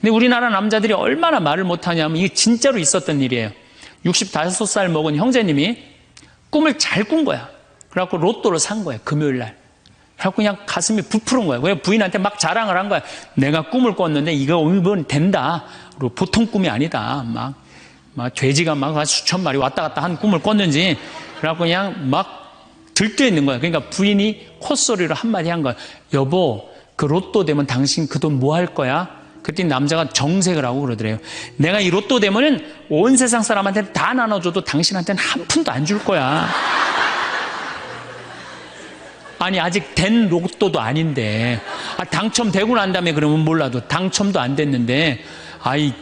근데 우리나라 남자들이 얼마나 말을 못하냐면 이게 진짜로 있었던 일이에요. 65살 먹은 형제님이 꿈을 잘 꾼 거야. 그래갖고 로또를 산 거야, 금요일 날. 그래갖고 그냥 가슴이 부풀은 거야. 그냥 부인한테 막 자랑을 한 거야. 내가 꿈을 꿨는데 이거 오늘 된다. 그리고 보통 꿈이 아니다. 막 돼지가 막 수천 마리 왔다 갔다 한 꿈을 꿨는지. 그래갖고 그냥 막 들떠 있는 거야. 그러니까 부인이 콧소리로 한마디 한 거야. 여보, 그 로또 되면 당신 그 돈 뭐 할 거야? 그때 남자가 정색을 하고 그러더래요. 내가 이 로또 되면은 온 세상 사람한테 다 나눠줘도 당신한테는 한 푼도 안 줄 거야. 아니, 아직 된 로또도 아닌데. 당첨되고 난 다음에 그러면 몰라도 당첨도 안 됐는데.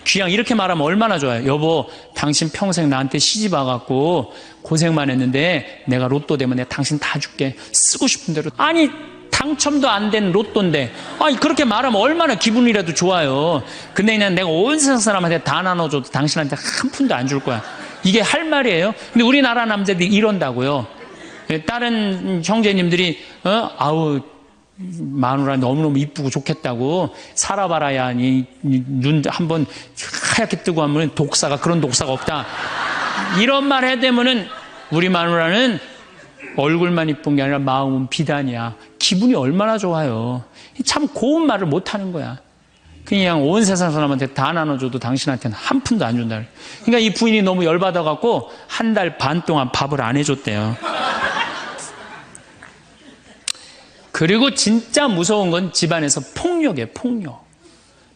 그냥 이렇게 말하면 얼마나 좋아요. 여보, 당신 평생 나한테 시집 와갖고 고생만 했는데 내가 로또 되면 내가 당신 다 줄게. 쓰고 싶은 대로. 아니, 당첨도 안 된 로또인데 그렇게 말하면 얼마나 기분이라도 좋아요. 근데 그냥 내가 온 세상 사람한테 다 나눠줘도 당신한테 한 푼도 안 줄 거야. 이게 할 말이에요. 근데 우리나라 남자들이 이런다고요. 다른 형제님들이 마누라 너무너무 이쁘고 좋겠다고 살아봐라야 눈 한번 하얗게 뜨고 하면 그런 독사가 없다. 이런 말 해야 되면은 우리 마누라는 얼굴만 이쁜 게 아니라 마음은 비단이야. 기분이 얼마나 좋아요. 참 고운 말을 못하는 거야. 그냥 온 세상 사람한테 다 나눠줘도 당신한테는 한 푼도 안 준다. 그러니까 이 부인이 너무 열받아갖고 한 달 반 동안 밥을 안 해줬대요. 그리고 진짜 무서운 건 집안에서 폭력이에요. 폭력.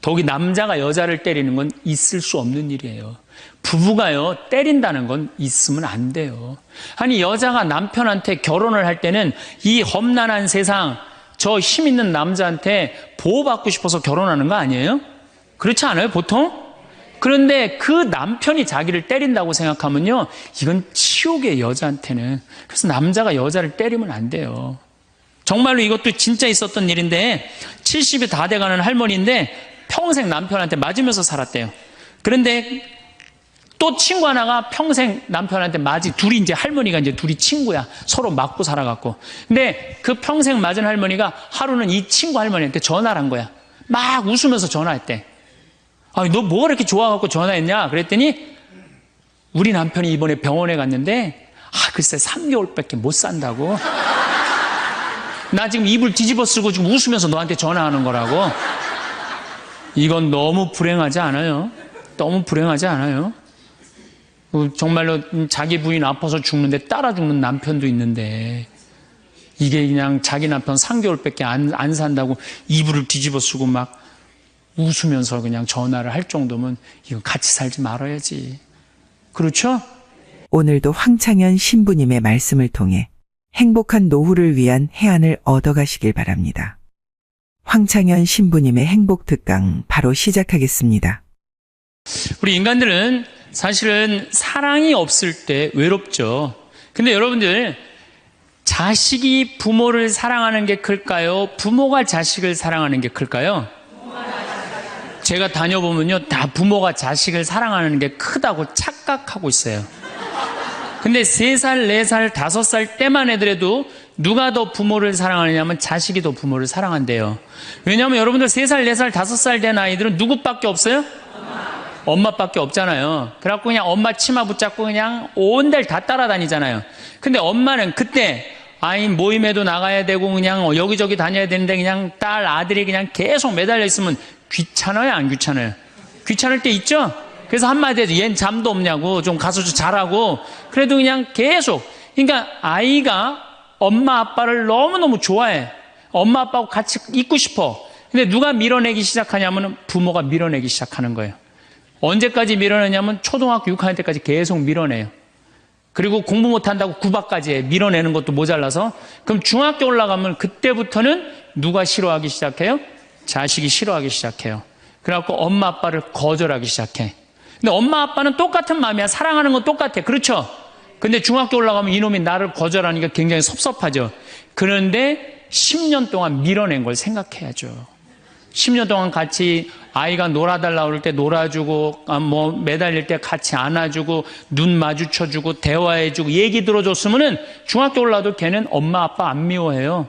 더욱이 남자가 여자를 때리는 건 있을 수 없는 일이에요. 부부가요, 때린다는 건 있으면 안 돼요. 아니, 여자가 남편한테 결혼을 할 때는 이 험난한 세상, 저 힘 있는 남자한테 보호받고 싶어서 결혼하는 거 아니에요? 그렇지 않아요, 보통? 그런데 그 남편이 자기를 때린다고 생각하면요, 이건 치욕이에요, 여자한테는. 그래서 남자가 여자를 때리면 안 돼요. 정말로 이것도 진짜 있었던 일인데, 70이 다 돼가는 할머니인데 평생 남편한테 맞으면서 살았대요. 그런데 또 친구 하나가 평생 남편한테 둘이 이제 할머니가 이제 둘이 친구야. 서로 맞고 살아갖고. 근데 그 평생 맞은 할머니가 하루는 이 친구 할머니한테 전화를 한 거야. 막 웃으면서 전화했대. 너 뭐가 이렇게 좋아갖고 전화했냐? 그랬더니 우리 남편이 이번에 병원에 갔는데 글쎄 3개월밖에 못 산다고. 나 지금 입을 뒤집어 쓰고 지금 웃으면서 너한테 전화하는 거라고. 이건 너무 불행하지 않아요? 너무 불행하지 않아요? 정말로 자기 부인 아파서 죽는데 따라 죽는 남편도 있는데 이게 그냥 자기 남편 3개월밖에 안 산다고 이불을 뒤집어 쓰고 막 웃으면서 그냥 전화를 할 정도면 이거 같이 살지 말아야지. 그렇죠? 오늘도 황창현 신부님의 말씀을 통해 행복한 노후를 위한 해안을 얻어가시길 바랍니다. 황창현 신부님의 행복 특강 바로 시작하겠습니다. 우리 인간들은 사실은 사랑이 없을 때 외롭죠. 근데 여러분들, 자식이 부모를 사랑하는 게 클까요? 부모가 자식을 사랑하는 게 클까요? 제가 다녀보면요, 다 부모가 자식을 사랑하는 게 크다고 착각하고 있어요. 근데 3살, 4살, 5살 때만 애들에도 누가 더 부모를 사랑하느냐면 자식이 더 부모를 사랑한대요. 왜냐하면 여러분들 3살, 4살, 5살 된 아이들은 누구밖에 없어요? 엄마밖에 없잖아요. 그래갖고 그냥 엄마 치마 붙잡고 그냥 온 데를 다 따라다니잖아요. 근데 엄마는 그때 아이 모임에도 나가야 되고 그냥 여기저기 다녀야 되는데 그냥 아들이 그냥 계속 매달려 있으면 귀찮아요, 안 귀찮아요? 귀찮을 때 있죠? 그래서 한마디 해서 얜 잠도 없냐고, 좀 가서 좀 자라고. 그래도 그냥 계속. 그러니까 아이가 엄마 아빠를 너무너무 좋아해. 엄마 아빠하고 같이 있고 싶어. 근데 누가 밀어내기 시작하냐면 부모가 밀어내기 시작하는 거예요. 언제까지 밀어내냐면 초등학교 6학년 때까지 계속 밀어내요. 그리고 공부 못한다고 구박까지 해. 밀어내는 것도 모자라서. 그럼 중학교 올라가면 그때부터는 누가 싫어하기 시작해요? 자식이 싫어하기 시작해요. 그래갖고 엄마 아빠를 거절하기 시작해. 근데 엄마 아빠는 똑같은 마음이야. 사랑하는 건 똑같아. 그렇죠? 근데 중학교 올라가면 이놈이 나를 거절하니까 굉장히 섭섭하죠. 그런데 10년 동안 밀어낸 걸 생각해야죠. 10년 동안 같이 아이가 놀아달라고 그럴 때 놀아주고, 매달릴 때 같이 안아주고, 눈 마주쳐주고, 대화해주고, 얘기 들어줬으면은 중학교 올라도 걔는 엄마 아빠 안 미워해요.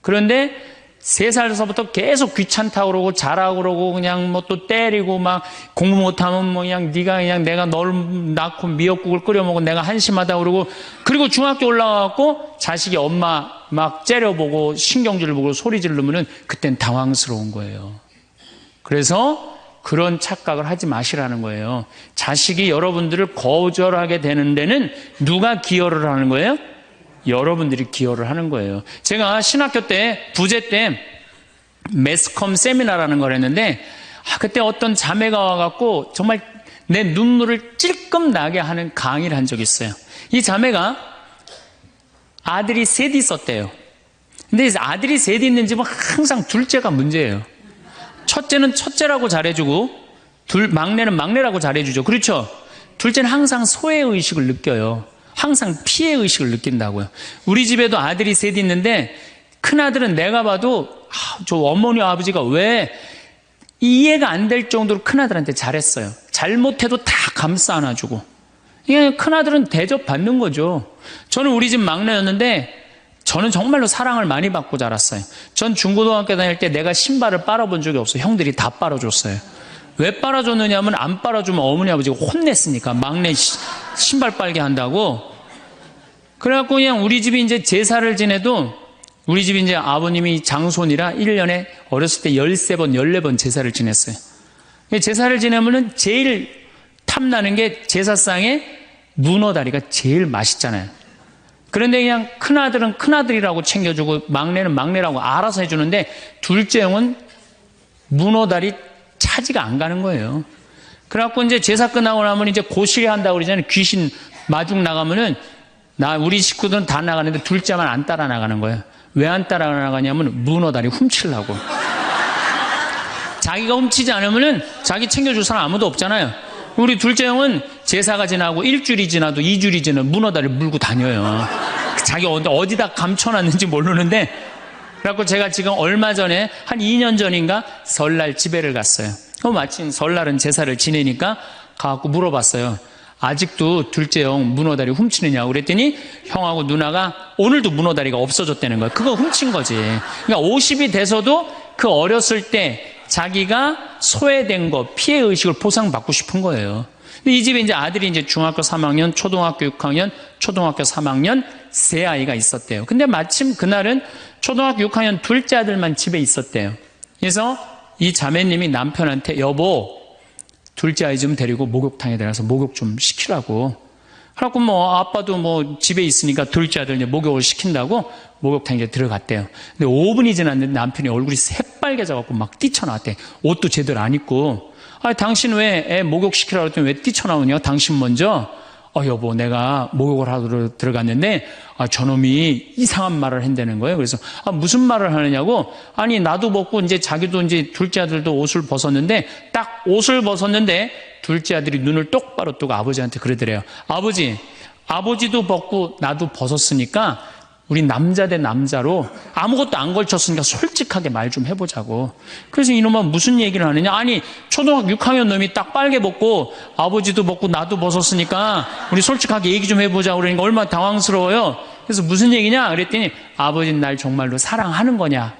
그런데 3살서부터 계속 귀찮다고 그러고 자라고 그러고 그냥 뭐 또 때리고 막 공부 못하면 뭐 그냥 네가 그냥 내가 널 낳고 미역국을 끓여 먹고 내가 한심하다 그러고, 그리고 중학교 올라가고 자식이 엄마 막 째려보고 신경질 보고 소리 지르면은 그땐 당황스러운 거예요. 그래서 그런 착각을 하지 마시라는 거예요. 자식이 여러분들을 거절하게 되는 데는 누가 기여를 하는 거예요? 여러분들이 기여를 하는 거예요. 제가 신학교 때 부제 때 매스컴 세미나라는 걸 했는데, 그때 어떤 자매가 와갖고 정말 내 눈물을 찔끔 나게 하는 강의를 한 적이 있어요. 이 자매가 아들이 셋 있었대요. 근데 아들이 셋 있는 집은 항상 둘째가 문제예요. 첫째는 첫째라고 잘해주고 막내는 막내라고 잘해주죠. 그렇죠? 둘째는 항상 소외의식을 느껴요. 항상 피해의식을 느낀다고요. 우리 집에도 아들이 셋 있는데 큰아들은 내가 봐도 저 어머니 아버지가 왜 이해가 안 될 정도로 큰아들한테 잘했어요. 잘못해도 다 감싸 안아주고. 이게 큰아들은 대접받는 거죠. 저는 우리 집 막내였는데 저는 정말로 사랑을 많이 받고 자랐어요. 전 중고등학교 다닐 때 내가 신발을 빨아본 적이 없어요. 형들이 다 빨아줬어요. 왜 빨아줬느냐면 안 빨아주면 어머니 아버지가 혼냈으니까, 막내 신발 빨게 한다고. 그래갖고 그냥 우리 집이 이제 제사를 지내도, 우리 집이 이제 아버님이 장손이라 1년에 어렸을 때 13번, 14번 제사를 지냈어요. 제사를 지내면은 제일 탐나는 게 제사상에 문어다리가 제일 맛있잖아요. 그런데 그냥 큰아들은 큰아들이라고 챙겨주고 막내는 막내라고 알아서 해주는데 둘째 형은 문어다리 차지가 안 가는 거예요. 그래갖고 이제 제사 끝나고 나면 이제 고시리 한다고 그러잖아요. 귀신 마중 나가면은 우리 식구들은 다 나가는데 둘째만 안 따라 나가는 거예요. 왜 안 따라 나가냐면 문어다리 훔치려고. 자기가 훔치지 않으면은 자기 챙겨줄 사람 아무도 없잖아요. 우리 둘째 형은 제사가 지나고 1주일이 지나도 2주일이 지나도 문어다리 물고 다녀요. 자기 어디다 감춰놨는지 모르는데. 그래갖고 제가 지금 얼마 전에 한 2년 전인가 설날 집회를 갔어요. 마침 설날은 제사를 지내니까 가갖고 물어봤어요. 아직도 둘째 형 문어다리 훔치느냐고 그랬더니 형하고 누나가 오늘도 문어다리가 없어졌다는 거예요. 그거 훔친 거지. 그러니까 50이 돼서도 그 어렸을 때 자기가 소외된 거, 피해의식을 보상받고 싶은 거예요. 근데 이 집에 이제 아들이 이제 중학교 3학년, 초등학교 6학년, 초등학교 3학년 세 아이가 있었대요. 근데 마침 그날은 초등학교 6학년 둘째 아들만 집에 있었대요. 그래서 이 자매님이 남편한테 여보, 둘째 아이 좀 데리고 목욕탕에 들어가서 목욕 좀 시키라고. 그래갖고 뭐 아빠도 뭐 집에 있으니까 둘째 아들 이제 목욕을 시킨다고 목욕탕에 들어갔대요. 근데 5분이 지났는데 남편이 얼굴이 새빨개져갖고 막 뛰쳐나왔대. 옷도 제대로 안 입고. 당신 왜 애 목욕시키라고 했더니 왜 뛰쳐나오냐? 당신 먼저. 여보, 내가 목욕을 하러 들어갔는데 저놈이 이상한 말을 한다는 거예요. 그래서 무슨 말을 하느냐고. 아니 나도 벗고 이제 자기도 이제 둘째 아들도 옷을 벗었는데 딱 옷을 벗었는데 둘째 아들이 눈을 똑바로 뜨고 아버지한테 그러더래요. 아버지도 벗고 나도 벗었으니까 우리 남자 대 남자로 아무것도 안 걸쳤으니까 솔직하게 말 좀 해보자고. 그래서 이놈은 무슨 얘기를 하느냐. 아니 초등학교 6학년 놈이 딱 빨개 벗고 아버지도 벗고 나도 벗었으니까 우리 솔직하게 얘기 좀 해보자고 그러니까 얼마나 당황스러워요. 그래서 무슨 얘기냐 그랬더니 아버지는 날 정말로 사랑하는 거냐.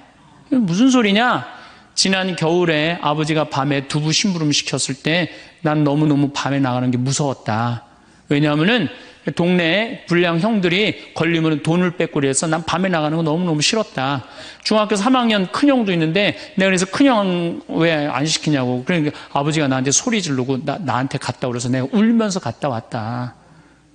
무슨 소리냐. 지난 겨울에 아버지가 밤에 두부 심부름 시켰을 때 난 너무너무 밤에 나가는 게 무서웠다. 왜냐하면은 동네에 불량 형들이 걸리면 돈을 뺏고 그래서 난 밤에 나가는 거 너무너무 싫었다. 중학교 3학년 큰형도 있는데 내가 그래서 큰형 왜 안 시키냐고. 그러니까 아버지가 나한테 소리 지르고 나한테 갔다 그래서 내가 울면서 갔다 왔다.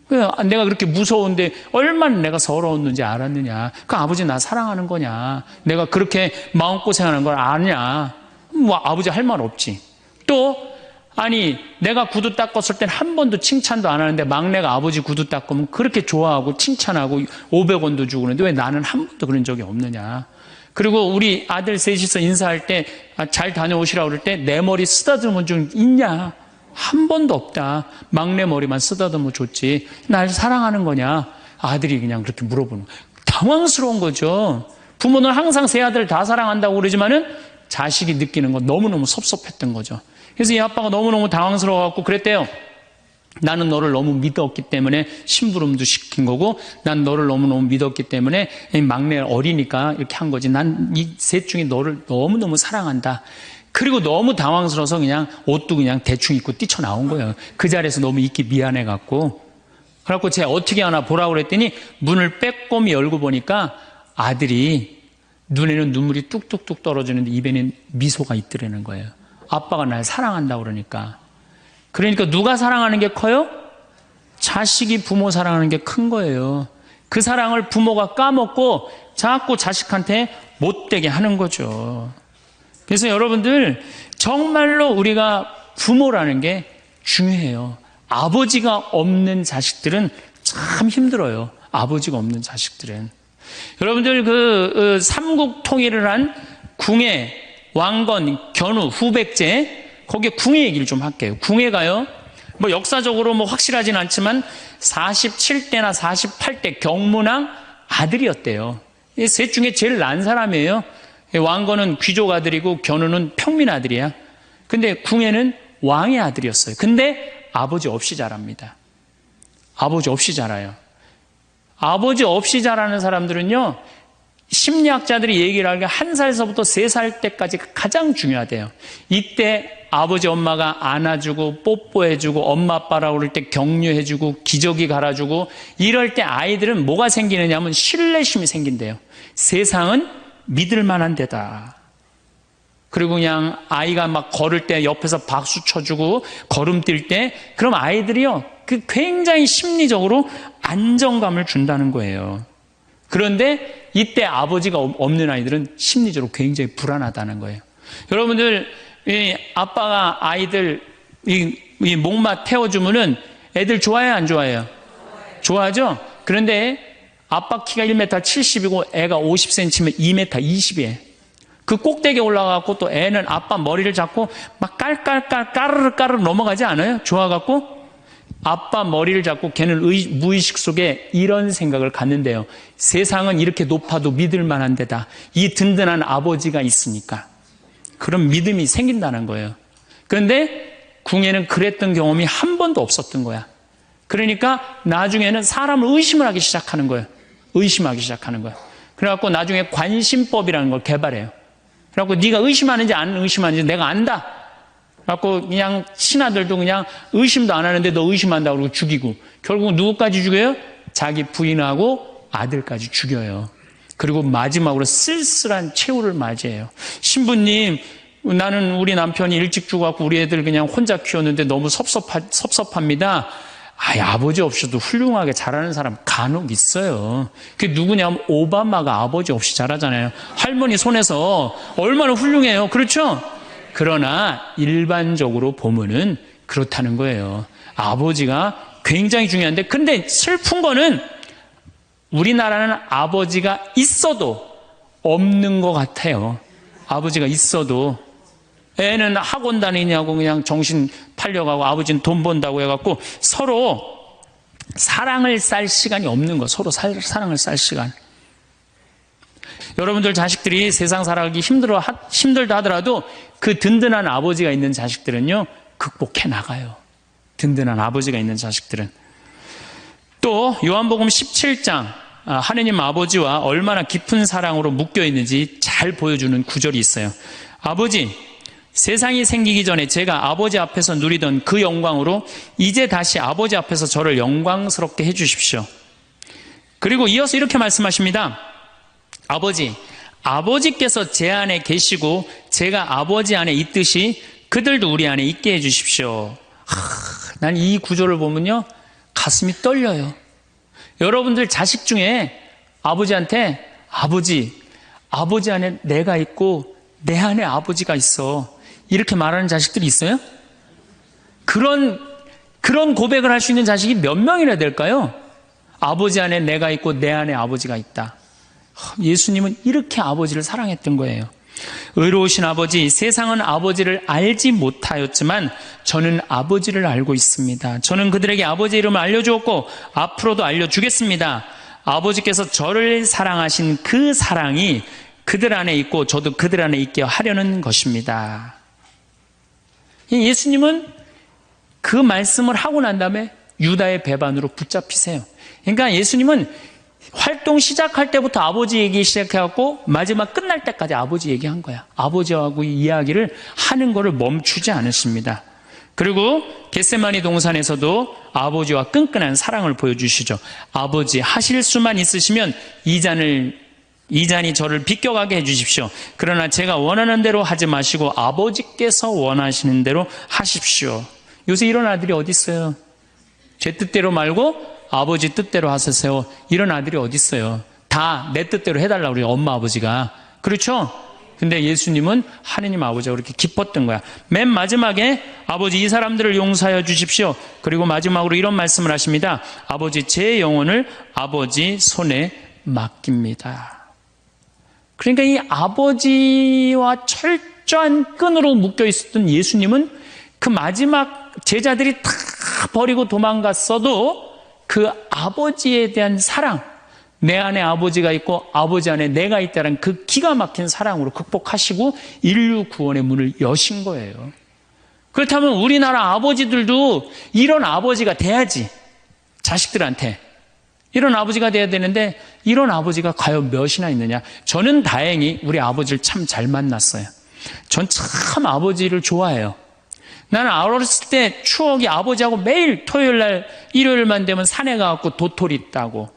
내가 그렇게 무서운데 얼마나 내가 서러웠는지 알았느냐. 그 아버지 나 사랑하는 거냐. 내가 그렇게 마음고생하는 걸 아냐. 뭐 아버지 할 말 없지. 또 아니 내가 구두 닦았을 땐 한 번도 칭찬도 안 하는데 막내가 아버지 구두 닦으면 그렇게 좋아하고 칭찬하고 500원도 주고 그러는데 왜 나는 한 번도 그런 적이 없느냐. 그리고 우리 아들 셋이서 인사할 때 잘 다녀오시라고 그럴 때 내 머리 쓰다듬은 좀 있냐. 한 번도 없다. 막내 머리만 쓰다듬어 줬지. 날 사랑하는 거냐. 아들이 그냥 그렇게 물어보는 거예요. 당황스러운 거죠. 부모는 항상 세 아들 다 사랑한다고 그러지만은 자식이 느끼는 건 너무너무 섭섭했던 거죠. 그래서 이 아빠가 너무너무 당황스러워갖고 그랬대요. 나는 너를 너무 믿었기 때문에 심부름도 시킨 거고, 난 너를 너무너무 믿었기 때문에 막내 어리니까 이렇게 한 거지. 난 이 셋 중에 너를 너무너무 사랑한다. 그리고 너무 당황스러워서 그냥 옷도 그냥 대충 입고 뛰쳐나온 거예요. 그 자리에서 너무 있기 미안해갖고. 그래갖고 제가 어떻게 하나 보라고 그랬더니 문을 빼꼼히 열고 보니까 아들이 눈에는 눈물이 뚝뚝뚝 떨어지는데 입에는 미소가 있더라는 거예요. 아빠가 날 사랑한다고 그러니까. 그러니까 누가 사랑하는 게 커요? 자식이 부모 사랑하는 게 큰 거예요. 그 사랑을 부모가 까먹고 자꾸 자식한테 못되게 하는 거죠. 그래서 여러분들 정말로 우리가 부모라는 게 중요해요. 아버지가 없는 자식들은 참 힘들어요. 아버지가 없는 자식들은. 여러분들 그 삼국 통일을 한 궁예, 왕건, 견우, 후백제, 거기에 궁예 얘기를 좀 할게요. 궁예가요, 뭐 역사적으로 뭐 확실하진 않지만 47대나 48대 경문왕 아들이었대요. 이 셋 중에 제일 난 사람이에요. 왕건은 귀족 아들이고 견우는 평민 아들이야. 근데 궁예는 왕의 아들이었어요. 근데 아버지 없이 자랍니다. 아버지 없이 자라요. 아버지 없이 자라는 사람들은요, 심리학자들이 얘기를 하기에 1살서부터 3살 때까지 가장 중요하대요. 이때 아버지 엄마가 안아주고 뽀뽀해주고 엄마 아빠라고 그럴 때 격려해주고 기저귀 갈아주고 이럴 때 아이들은 뭐가 생기느냐 하면 신뢰심이 생긴대요. 세상은 믿을 만한 데다. 그리고 그냥 아이가 막 걸을 때 옆에서 박수 쳐주고 걸음 뛸 때 그럼 아이들이요, 그 굉장히 심리적으로 안정감을 준다는 거예요. 그런데 이때 아버지가 없는 아이들은 심리적으로 굉장히 불안하다는 거예요. 여러분들, 이 아빠가 아이들 이 목마 태워주면은 애들 좋아해요, 안 좋아해요? 좋아하죠? 그런데 아빠 키가 1m 70이고 애가 50cm면 2m 20이에요. 그 꼭대기에 올라가고 또 애는 아빠 머리를 잡고 막 까르르 넘어가지 않아요? 좋아갖고 아빠 머리를 잡고 걔는 무의식 속에 이런 생각을 갖는데요. 세상은 이렇게 높아도 믿을 만한 데다. 이 든든한 아버지가 있으니까. 그런 믿음이 생긴다는 거예요. 그런데 궁예는 그랬던 경험이 한 번도 없었던 거야. 그러니까 나중에는 사람을 의심을 하기 시작하는 거예요. 의심하기 시작하는 거예요. 그래갖고 나중에 관심법이라는 걸 개발해요. 그래갖고 네가 의심하는지 안 의심하는지 내가 안다. 그래갖고 그냥 신하들도 그냥 의심도 안 하는데 너 의심한다고 그러고 죽이고, 결국 누구까지 죽여요? 자기 부인하고 아들까지 죽여요. 그리고 마지막으로 쓸쓸한 최후를 맞이해요. 신부님, 나는 우리 남편이 일찍 죽어갖고 우리 애들 그냥 혼자 키웠는데 너무 섭섭합니다. 아버지 없이도 훌륭하게 자라는 사람 간혹 있어요. 그게 누구냐면 오바마가 아버지 없이 자라잖아요. 할머니 손에서 얼마나 훌륭해요. 그렇죠? 그러나 일반적으로 보면은 그렇다는 거예요. 아버지가 굉장히 중요한데, 근데 슬픈 거는 우리나라는 아버지가 있어도 없는 것 같아요. 아버지가 있어도. 애는 학원 다니냐고 그냥 정신 팔려가고 아버지는 돈 번다고 해갖고 서로 사랑을 쌀 시간이 없는 거. 서로 사랑을 쌀 시간. 여러분들 자식들이 세상 살아가기 힘들다 하더라도 그 든든한 아버지가 있는 자식들은요, 극복해 나가요. 든든한 아버지가 있는 자식들은. 또 요한복음 17장 하느님 아버지와 얼마나 깊은 사랑으로 묶여 있는지 잘 보여주는 구절이 있어요. 아버지, 세상이 생기기 전에 제가 아버지 앞에서 누리던 그 영광으로 이제 다시 아버지 앞에서 저를 영광스럽게 해주십시오. 그리고 이어서 이렇게 말씀하십니다. 아버지, 아버지께서 제 안에 계시고 제가 아버지 안에 있듯이 그들도 우리 안에 있게 해주십시오. 난 이 구절을 보면요, 가슴이 떨려요. 여러분들 자식 중에 아버지한테 아버지 안에 내가 있고 내 안에 아버지가 있어, 이렇게 말하는 자식들이 있어요? 그런 고백을 할 수 있는 자식이 몇 명이나 될까요? 아버지 안에 내가 있고 내 안에 아버지가 있다. 예수님은 이렇게 아버지를 사랑했던 거예요. 의로우신 아버지, 세상은 아버지를 알지 못하였지만 저는 아버지를 알고 있습니다. 저는 그들에게 아버지 이름을 알려주었고 앞으로도 알려주겠습니다. 아버지께서 저를 사랑하신 그 사랑이 그들 안에 있고 저도 그들 안에 있게 하려는 것입니다. 예수님은 그 말씀을 하고 난 다음에 유다의 배반으로 붙잡히세요. 그러니까 예수님은 활동 시작할 때부터 아버지 얘기 시작해갖고 마지막 끝날 때까지 아버지 얘기한 거야. 아버지하고 이야기를 하는 거를 멈추지 않으십니다. 그리고 겟세마니 동산에서도 아버지와 끈끈한 사랑을 보여주시죠. 아버지 하실 수만 있으시면 이 잔이 저를 비껴가게 해주십시오. 그러나 제가 원하는 대로 하지 마시고 아버지께서 원하시는 대로 하십시오. 요새 이런 아들이 어디 있어요? 제 뜻대로 말고 아버지 뜻대로 하세요. 이런 아들이 어디 있어요? 다 내 뜻대로 해달라고 그래요. 엄마 아버지가. 그렇죠? 근데 예수님은 하느님 아버지가 그렇게 기뻤던 거야. 맨 마지막에 아버지 이 사람들을 용서하여 주십시오. 그리고 마지막으로 이런 말씀을 하십니다. 아버지 제 영혼을 아버지 손에 맡깁니다. 그러니까 이 아버지와 철저한 끈으로 묶여 있었던 예수님은 그 마지막 제자들이 다 버리고 도망갔어도 그 아버지에 대한 사랑, 내 안에 아버지가 있고 아버지 안에 내가 있다는 그 기가 막힌 사랑으로 극복하시고 인류 구원의 문을 여신 거예요. 그렇다면 우리나라 아버지들도 이런 아버지가 돼야지. 자식들한테 이런 아버지가 돼야 되는데 이런 아버지가 과연 몇이나 있느냐. 저는 다행히 우리 아버지를 참 잘 만났어요. 전 참 아버지를 좋아해요. 나는 어렸을 때 추억이 아버지하고 매일 토요일날 일요일만 되면 산에 가갖고 도토리 따고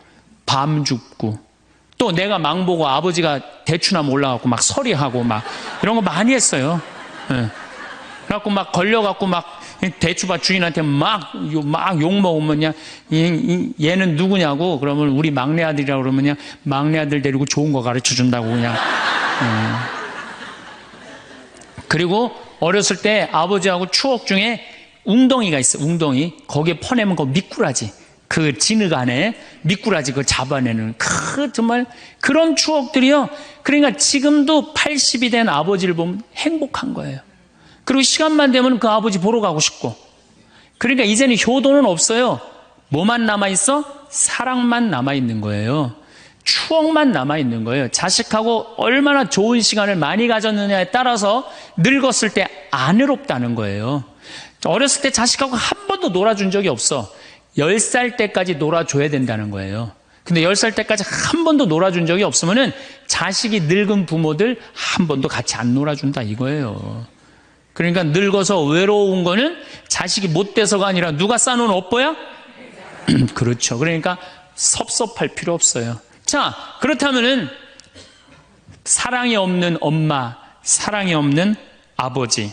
밤 죽고 또 내가 망보고 아버지가 대추나무 올라가고 막 서리하고 막 이런 거 많이 했어요. 네. 그래갖고 막 걸려갖고 막 대추밭 주인한테 막 욕먹으면 그냥 얘는 누구냐고 그러면 우리 막내 아들이라고 그러면 그냥 막내 아들 데리고 좋은 거 가르쳐 준다고 그냥. 그리고 어렸을 때 아버지하고 추억 중에 웅덩이가 있어. 웅덩이. 거기에 퍼내면 그 미꾸라지. 그 진흙 안에 미꾸라지 그걸 잡아내는 정말 그런 추억들이요. 그러니까 지금도 80이 된 아버지를 보면 행복한 거예요. 그리고 시간만 되면 그 아버지 보러 가고 싶고. 그러니까 이제는 효도는 없어요. 뭐만 남아있어? 사랑만 남아있는 거예요. 추억만 남아있는 거예요. 자식하고 얼마나 좋은 시간을 많이 가졌느냐에 따라서 늙었을 때 안 외롭다는 거예요. 어렸을 때 자식하고 한 번도 놀아준 적이 없어. 10살 때까지 놀아줘야 된다는 거예요. 근데 10살 때까지 한 번도 놀아준 적이 없으면은 자식이 늙은 부모들 한 번도 같이 안 놀아준다 이거예요. 그러니까 늙어서 외로운 거는 자식이 못 돼서가 아니라 누가 싸놓은 업보야? 그렇죠. 그러니까 섭섭할 필요 없어요. 자, 그렇다면은 사랑이 없는 엄마, 사랑이 없는 아버지,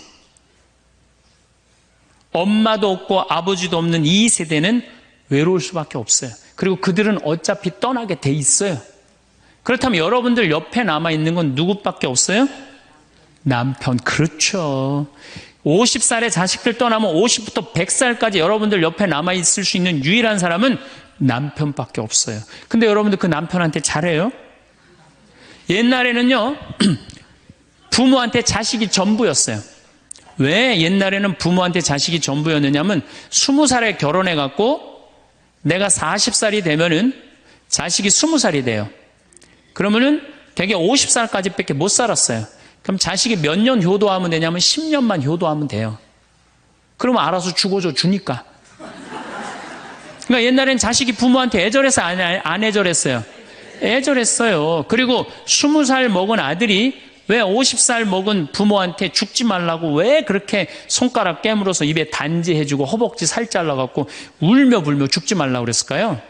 엄마도 없고 아버지도 없는 이 세대는 외로울 수밖에 없어요. 그리고 그들은 어차피 떠나게 돼 있어요. 그렇다면 여러분들 옆에 남아있는 건 누구밖에 없어요? 남편. 그렇죠. 50살에 자식들 떠나면 50부터 100살까지 여러분들 옆에 남아있을 수 있는 유일한 사람은 남편밖에 없어요. 근데 여러분들 그 남편한테 잘해요? 옛날에는요 부모한테 자식이 전부였어요. 왜 옛날에는 부모한테 자식이 전부였느냐면 20살에 결혼해갖고 내가 40살이 되면은 자식이 20살이 돼요. 그러면은 되게 50살까지 밖에 못 살았어요. 그럼 자식이 몇 년 효도하면 되냐면 10년만 효도하면 돼요. 그러면 알아서 죽어줘 주니까. 그러니까 옛날엔 자식이 부모한테 애절해서 안 애절했어요? 애절했어요. 그리고 20살 먹은 아들이 왜 50살 먹은 부모한테 죽지 말라고 왜 그렇게 손가락 깨물어서 입에 단지해주고 허벅지 살 잘라갖고 울며 불며 죽지 말라고 그랬을까요?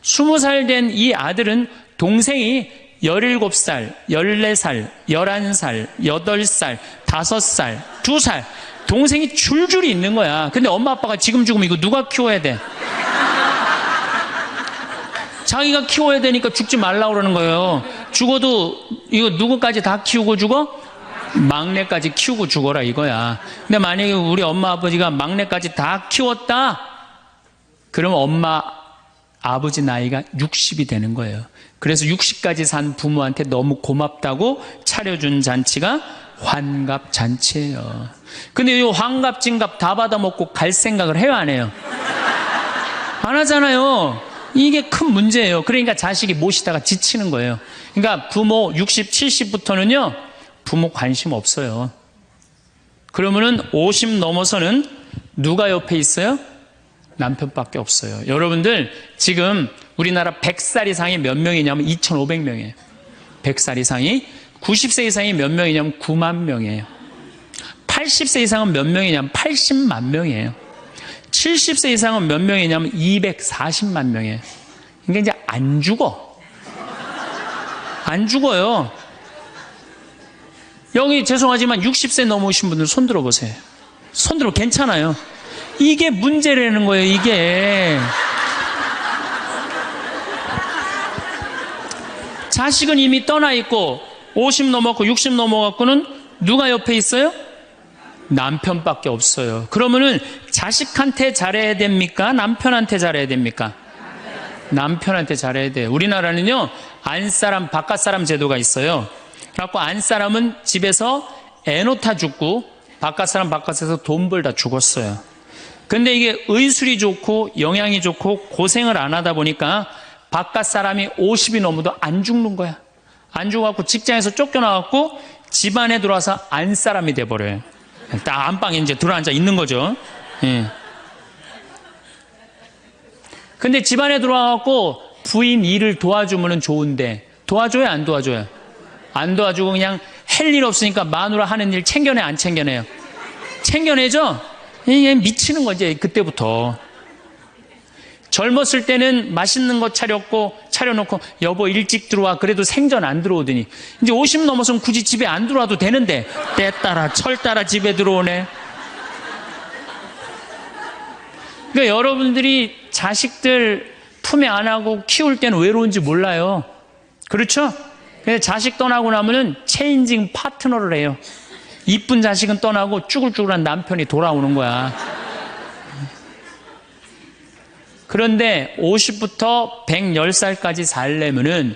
20살 된 이 아들은 동생이 17살, 14살, 11살, 8살, 5살, 2살 동생이 줄줄이 있는 거야. 근데 엄마 아빠가 지금 죽으면 이거 누가 키워야 돼? 자기가 키워야 되니까 죽지 말라고 그러는 거예요. 죽어도 이거 누구까지 다 키우고 죽어? 막내까지 키우고 죽어라 이거야. 근데 만약에 우리 엄마 아버지가 막내까지 다 키웠다? 그러면 엄마 아버지 나이가 60이 되는 거예요. 그래서 60까지 산 부모한테 너무 고맙다고 차려준 잔치가 환갑잔치예요. 근데 이 환갑 진갑 다 받아먹고 갈 생각을 해요 안 해요? 안 하잖아요. 이게 큰 문제예요. 그러니까 자식이 모시다가 지치는 거예요. 그러니까 부모 60, 70부터는요 부모 관심 없어요. 그러면은 50 넘어서는 누가 옆에 있어요? 남편밖에 없어요. 여러분들 지금 우리나라 100살 이상이 몇 명이냐면 2,500명이에요. 100살 이상이. 90세 이상이 몇 명이냐면 9만 명이에요. 80세 이상은 몇 명이냐면 80만 명이에요. 70세 이상은 몇 명이냐면 240만 명이에요. 그러니까 이제 안 죽어. 안 죽어요. 여기 죄송하지만 60세 넘으신 분들 손 들어보세요. 손 들어 괜찮아요. 이게 문제라는 거예요, 이게. 자식은 이미 떠나 있고 50 넘었고 60 넘어갖고는 누가 옆에 있어요? 남편밖에 없어요. 그러면은 자식한테 잘해야 됩니까? 남편한테 잘해야 됩니까? 남편한테 잘해야 돼요. 우리나라는요, 안사람, 바깥사람 제도가 있어요. 그래갖고 안사람은 집에서 애 놓다 죽고 바깥사람 바깥에서 돈 벌다 죽었어요. 근데 이게 의술이 좋고 영양이 좋고 고생을 안 하다 보니까 바깥사람이 50이 넘어도 안 죽는 거야. 안 죽어갖고 직장에서 쫓겨나갖고 집안에 들어와서 안사람이 돼버려요. 딱 안방에 이제 들어앉아 있는 거죠. 예. 근데 집안에 들어와갖고 부인 일을 도와주면 좋은데 도와줘요, 안 도와줘요? 안 도와주고 그냥 할 일 없으니까 마누라 하는 일 챙겨내, 안 챙겨내요? 챙겨내죠? 이게 미치는 거지, 그때부터. 젊었을 때는 맛있는 거 차려놓고 여보 일찍 들어와. 그래도 생전 안 들어오더니 이제 50 넘어서는 굳이 집에 안 들어와도 되는데 때 따라 철 따라 집에 들어오네. 그러니까 여러분들이 자식들 품에 안하고 키울 때는 외로운지 몰라요. 그렇죠? 근데 자식 떠나고 나면은 체인징 파트너를 해요. 이쁜 자식은 떠나고 쭈글쭈글한 남편이 돌아오는 거야. 그런데 50부터 110살까지 살려면은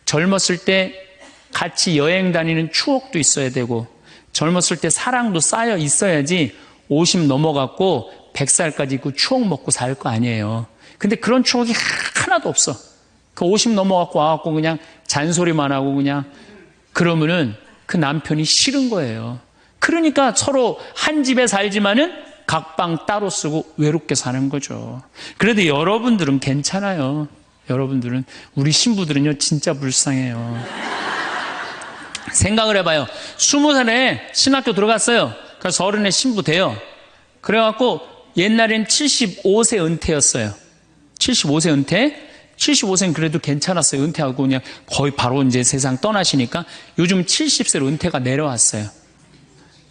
젊었을 때 같이 여행 다니는 추억도 있어야 되고 젊었을 때 사랑도 쌓여 있어야지 50 넘어갔고 100살까지 그 추억 먹고 살 거 아니에요. 근데 그런 추억이 하나도 없어. 그 50 넘어갖고 와갖고 그냥 잔소리만 하고 그냥 그러면은 그 남편이 싫은 거예요. 그러니까 서로 한 집에 살지만은 각방 따로 쓰고 외롭게 사는 거죠. 그래도 여러분들은 괜찮아요. 여러분들은. 우리 신부들은요 진짜 불쌍해요. 생각을 해봐요. 20살에 신학교 들어갔어요. 그래서 30에 신부 돼요. 그래갖고 옛날엔 75세 은퇴였어요. 75세 은퇴. 75세는 그래도 괜찮았어요. 은퇴하고 그냥 거의 바로 이제 세상 떠나시니까 요즘 70세로 은퇴가 내려왔어요.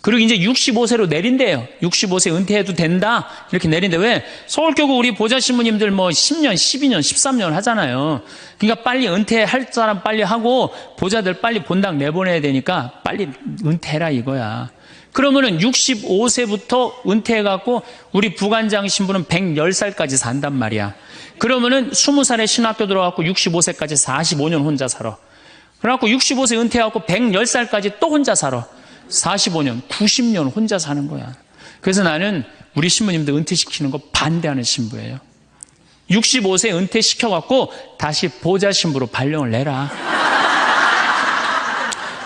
그리고 이제 65세로 내린대요. 65세 은퇴해도 된다. 이렇게 내린대. 왜? 서울교구 우리 보좌 신부님들 뭐 10년, 12년, 13년 하잖아요. 그러니까 빨리 은퇴할 사람 빨리 하고 보좌들 빨리 본당 내보내야 되니까 빨리 은퇴해라 이거야. 그러면은 65세부터 은퇴해갖고 우리 부관장 신부는 110살까지 산단 말이야. 그러면은 20살에 신학교 들어갖고 65세까지 45년 혼자 살아. 그래갖고 65세 은퇴해갖고 110살까지 또 혼자 살아. 45년, 90년 혼자 사는 거야. 그래서 나는 우리 신부님들 은퇴시키는 거 반대하는 신부예요. 65세 은퇴시켜갖고 다시 보좌 신부로 발령을 내라.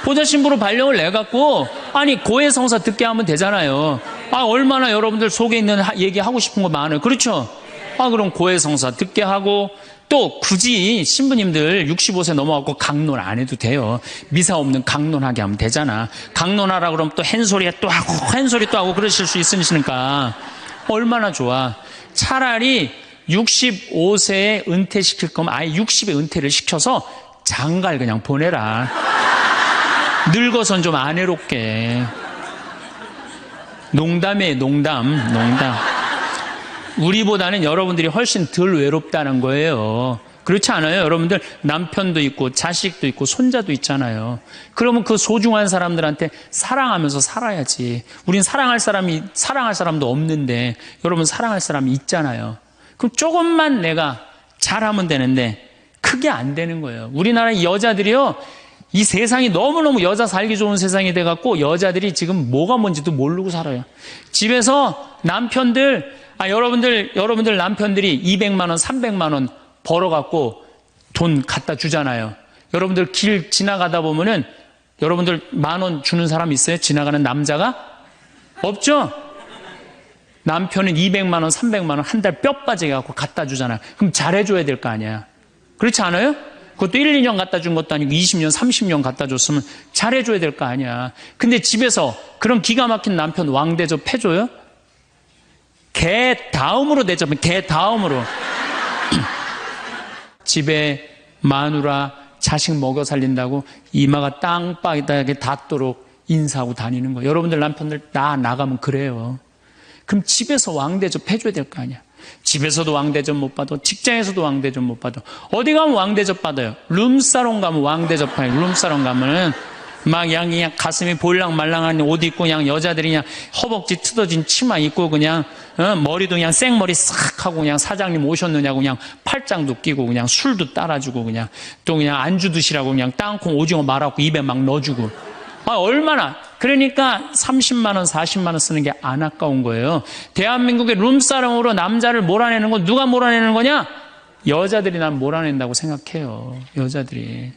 보좌 신부로 발령을 내갖고 아니 고해성사 듣게 하면 되잖아요. 아 얼마나 여러분들 속에 있는 얘기하고 싶은 거 많아요. 그렇죠? 아 그럼 고해성사 듣게 하고 또 굳이 신부님들 65세 넘어가고 강론 안 해도 돼요. 미사 없는 강론하게 하면 되잖아. 강론하라 그러면 또 한 또 하고 한 또 하고 그러실 수 있으니까 얼마나 좋아. 차라리 65세에 은퇴시킬 거면 아예 60에 은퇴를 시켜서 장가를 그냥 보내라. 늙어선 좀 안 해롭게. 농담이에요, 농담. 우리보다는 여러분들이 훨씬 덜 외롭다는 거예요. 그렇지 않아요? 여러분들 남편도 있고 자식도 있고 손자도 있잖아요. 그러면 그 소중한 사람들한테 사랑하면서 살아야지. 우린 사랑할 사람도 없는데 여러분 사랑할 사람이 있잖아요. 그럼 조금만 내가 잘하면 되는데 그게 안 되는 거예요. 우리나라 여자들이요. 이 세상이 너무너무 여자 살기 좋은 세상이 돼갖고 여자들이 지금 뭐가 뭔지도 모르고 살아요. 집에서 남편들 여러분들 남편들이 200만 원, 300만 원 벌어갖고 돈 갖다 주잖아요. 여러분들 길 지나가다 보면은 여러분들 10,000원 주는 사람 있어요? 지나가는 남자가? 없죠? 남편은 200만 원, 300만 원 한 달 뼈 빠지게 갖고 갖다 주잖아요. 그럼 잘해줘야 될 거 아니야. 그렇지 않아요? 그것도 1, 2년 갖다 준 것도 아니고 20년, 30년 갖다 줬으면 잘해줘야 될 거 아니야. 근데 집에서 그런 기가 막힌 남편 왕 대접해줘요? 개 다음으로 대접해. 개 다음으로. 집에 마누라 자식 먹여 살린다고 이마가 땅바닥에 닿도록 인사하고 다니는 거예요. 여러분들 남편들 다 나가면 그래요. 그럼 집에서 왕대접 해줘야 될 거 아니야. 집에서도 왕대접 못 받아, 직장에서도 왕대접 못 받아. 어디 가면 왕대접 받아요. 룸사롱 가면 왕대접 받아요. 룸사롱 가면은 막 그냥 가슴이 볼랑말랑한 옷 입고 그냥 여자들이 그냥 허벅지 트어진 치마 입고 그냥 머리도 그냥 생머리 싹 하고 그냥 사장님 오셨느냐고 그냥 팔짱도 끼고 그냥 술도 따라주고 그냥 또 그냥 안주 드시라고 그냥 땅콩 오징어 말아갖고 입에 막 넣어주고. 얼마나. 그러니까 30만 원, 40만 원 쓰는 게 안 아까운 거예요. 대한민국의 룸사롱으로 남자를 몰아내는 건 누가 몰아내는 거냐? 여자들이 난 몰아낸다고 생각해요. 여자들이.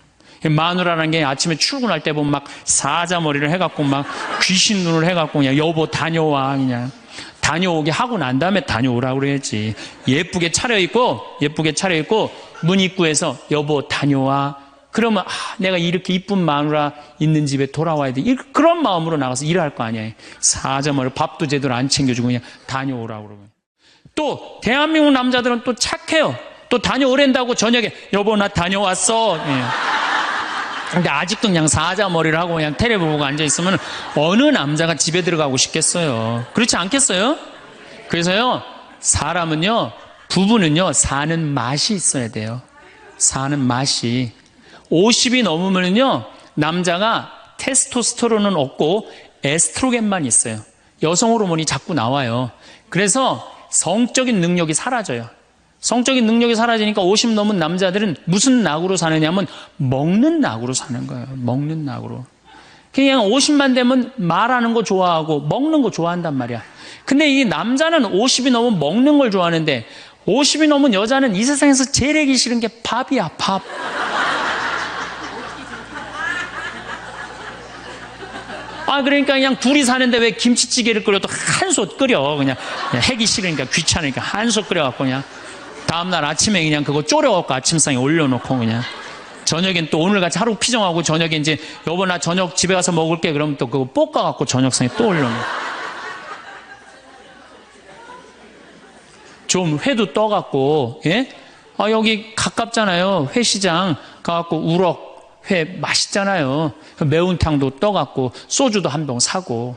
마누라라는 게 아침에 출근할 때 보면 막 사자머리를 해갖고 막 귀신 눈을 해갖고 그냥 여보 다녀와 그냥 다녀오게 하고 난 다음에 다녀오라고 그래야지. 예쁘게 차려입고 문 입구에서 여보 다녀와. 그러면 내가 이렇게 이쁜 마누라 있는 집에 돌아와야 돼. 그런 마음으로 나가서 일할 거 아니에요. 사자머리 밥도 제대로 안 챙겨주고 그냥 다녀오라고 그러고. 또 대한민국 남자들은 또 착해요. 또 다녀오랜다고 저녁에 여보 나 다녀왔어. 예. 근데 아직도 그냥 사자머리를 하고 그냥 텔레비 보고 앉아있으면 어느 남자가 집에 들어가고 싶겠어요. 그렇지 않겠어요? 그래서요, 사람은요, 부부는요, 사는 맛이 있어야 돼요. 사는 맛이. 50이 넘으면요, 남자가 테스토스테론은 없고 에스트로겐만 있어요. 여성 호르몬이 자꾸 나와요. 그래서 성적인 능력이 사라져요. 성적인 능력이 사라지니까 50 넘은 남자들은 무슨 낙으로 사느냐면 먹는 낙으로 사는 거예요. 먹는 낙으로. 그냥 50만 되면 말하는 거 좋아하고 먹는 거 좋아한단 말이야. 근데 이 남자는 50이 넘으면 먹는 걸 좋아하는데 50이 넘은 여자는 이 세상에서 제일 하기 싫은 게 밥이야, 밥. 그러니까 그냥 둘이 사는데 왜 김치찌개를 끓여도 한솥 끓여. 그냥 하기 싫으니까 귀찮으니까 한솥 끓여갖고 그냥 다음날 아침에 그냥 그거 졸여갖고 아침상에 올려놓고 그냥 저녁엔 또 오늘같이 하루 피정하고 저녁에 이제 여보 나 저녁 집에 가서 먹을게 그러면 또 그거 볶아갖고 저녁상에 또 올려놓고 좀 회도 떠갖고 예? 여기 가깝잖아요. 회시장 가갖고 우럭 회 맛있잖아요. 매운탕도 떠갖고 소주도 한 병 사고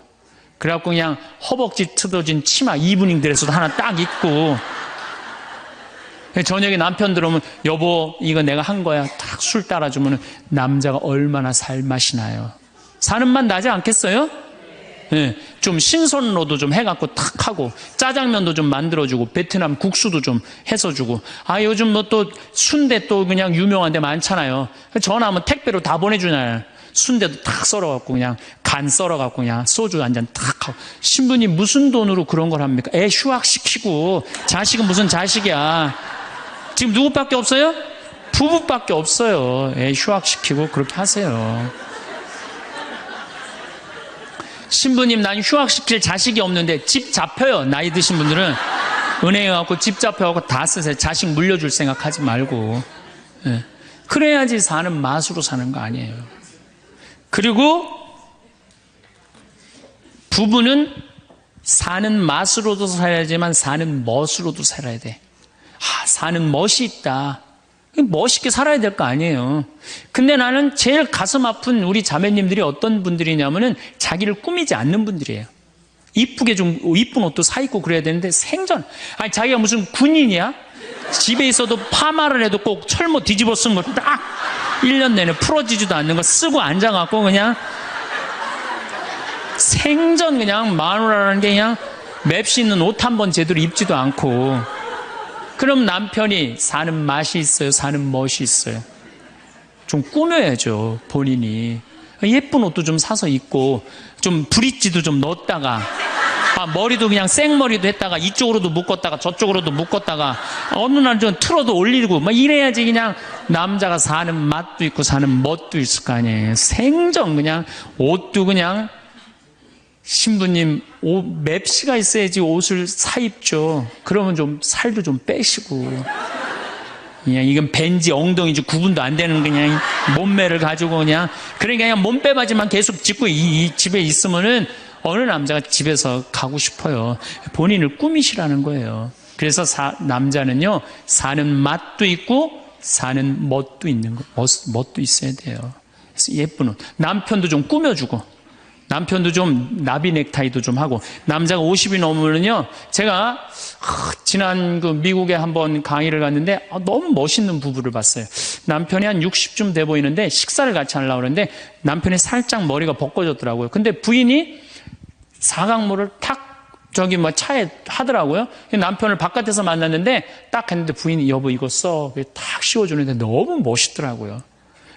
그래갖고 그냥 허벅지 틀어진 치마 이브닝 드레스도 하나 딱 입고 저녁에 남편 들어오면 여보 이거 내가 한 거야 딱 술 따라주면 남자가 얼마나 살맛이 나요. 사는 맛 나지 않겠어요? 네, 좀 신선로도 좀 해갖고 탁 하고 짜장면도 좀 만들어주고 베트남 국수도 좀 해서 주고 요즘 뭐 또 순대 또 그냥 유명한 데 많잖아요. 전화하면 택배로 다 보내주잖아요. 순대도 탁 썰어갖고 그냥 간 썰어갖고 그냥 소주 한 잔 탁 하고 신부님 무슨 돈으로 그런 걸 합니까? 애 휴학시키고 자식은 무슨 자식이야. 지금 누구밖에 없어요? 부부밖에 없어요. 애 휴학시키고 그렇게 하세요. 신부님 난 휴학시킬 자식이 없는데 집 잡혀요. 나이 드신 분들은 은행에 가고 집 잡혀가고 다 쓰세요. 자식 물려줄 생각하지 말고. 네. 그래야지 사는 맛으로 사는 거 아니에요. 그리고 부부는 사는 맛으로도 살아야지만 사는 멋으로도 살아야 돼. 사는 멋이 있다. 멋있게 살아야 될 거 아니에요. 근데 나는 제일 가슴 아픈 우리 자매님들이 어떤 분들이냐면은 자기를 꾸미지 않는 분들이에요. 이쁘게 좀 이쁜 옷도 사 입고 그래야 되는데 생전 자기가 무슨 군인이야? 집에 있어도 파마를 해도 꼭 철모 뒤집어 쓴 거 딱 1년 내내 풀어지지도 않는 거 쓰고 앉아갖고 그냥 생전 그냥 마누라라는 게 그냥 맵시 있는 옷 한 번 제대로 입지도 않고 그럼 남편이 사는 맛이 있어요? 사는 멋이 있어요? 좀 꾸며야죠, 본인이. 예쁜 옷도 좀 사서 입고, 좀 브릿지도 좀 넣었다가, 머리도 그냥 생머리도 했다가, 이쪽으로도 묶었다가, 저쪽으로도 묶었다가, 어느 날 좀 틀어도 올리고, 이래야지 그냥 남자가 사는 맛도 있고, 사는 멋도 있을 거 아니에요. 생전 그냥, 옷도 그냥, 신부님, 맵시가 있어야지 옷을 사입죠. 그러면 좀 살도 좀 빼시고. 그냥 이건 벤지 엉덩이지 구분도 안 되는 그냥 몸매를 가지고 그냥 몸빼바지만 계속 짚고 이 집에 있으면은 어느 남자가 집에서 가고 싶어요. 본인을 꾸미시라는 거예요. 그래서 남자는요, 사는 맛도 있고 사는 멋도 있는 거, 멋도 있어야 돼요. 그래서 예쁜 옷. 남편도 좀 꾸며주고, 남편도 좀 나비 넥타이도 좀 하고. 남자가 50이 넘으면요, 제가 지난 미국에 한번 강의를 갔는데 너무 멋있는 부부를 봤어요. 남편이 한 60쯤 돼 보이는데 식사를 같이 하려고 그러는데 남편이 살짝 머리가 벗겨졌더라고요. 근데 부인이 사각모를 탁 차에 하더라고요. 남편을 바깥에서 만났는데 딱 했는데 부인이 여보 이거 써. 탁 씌워주는데 너무 멋있더라고요.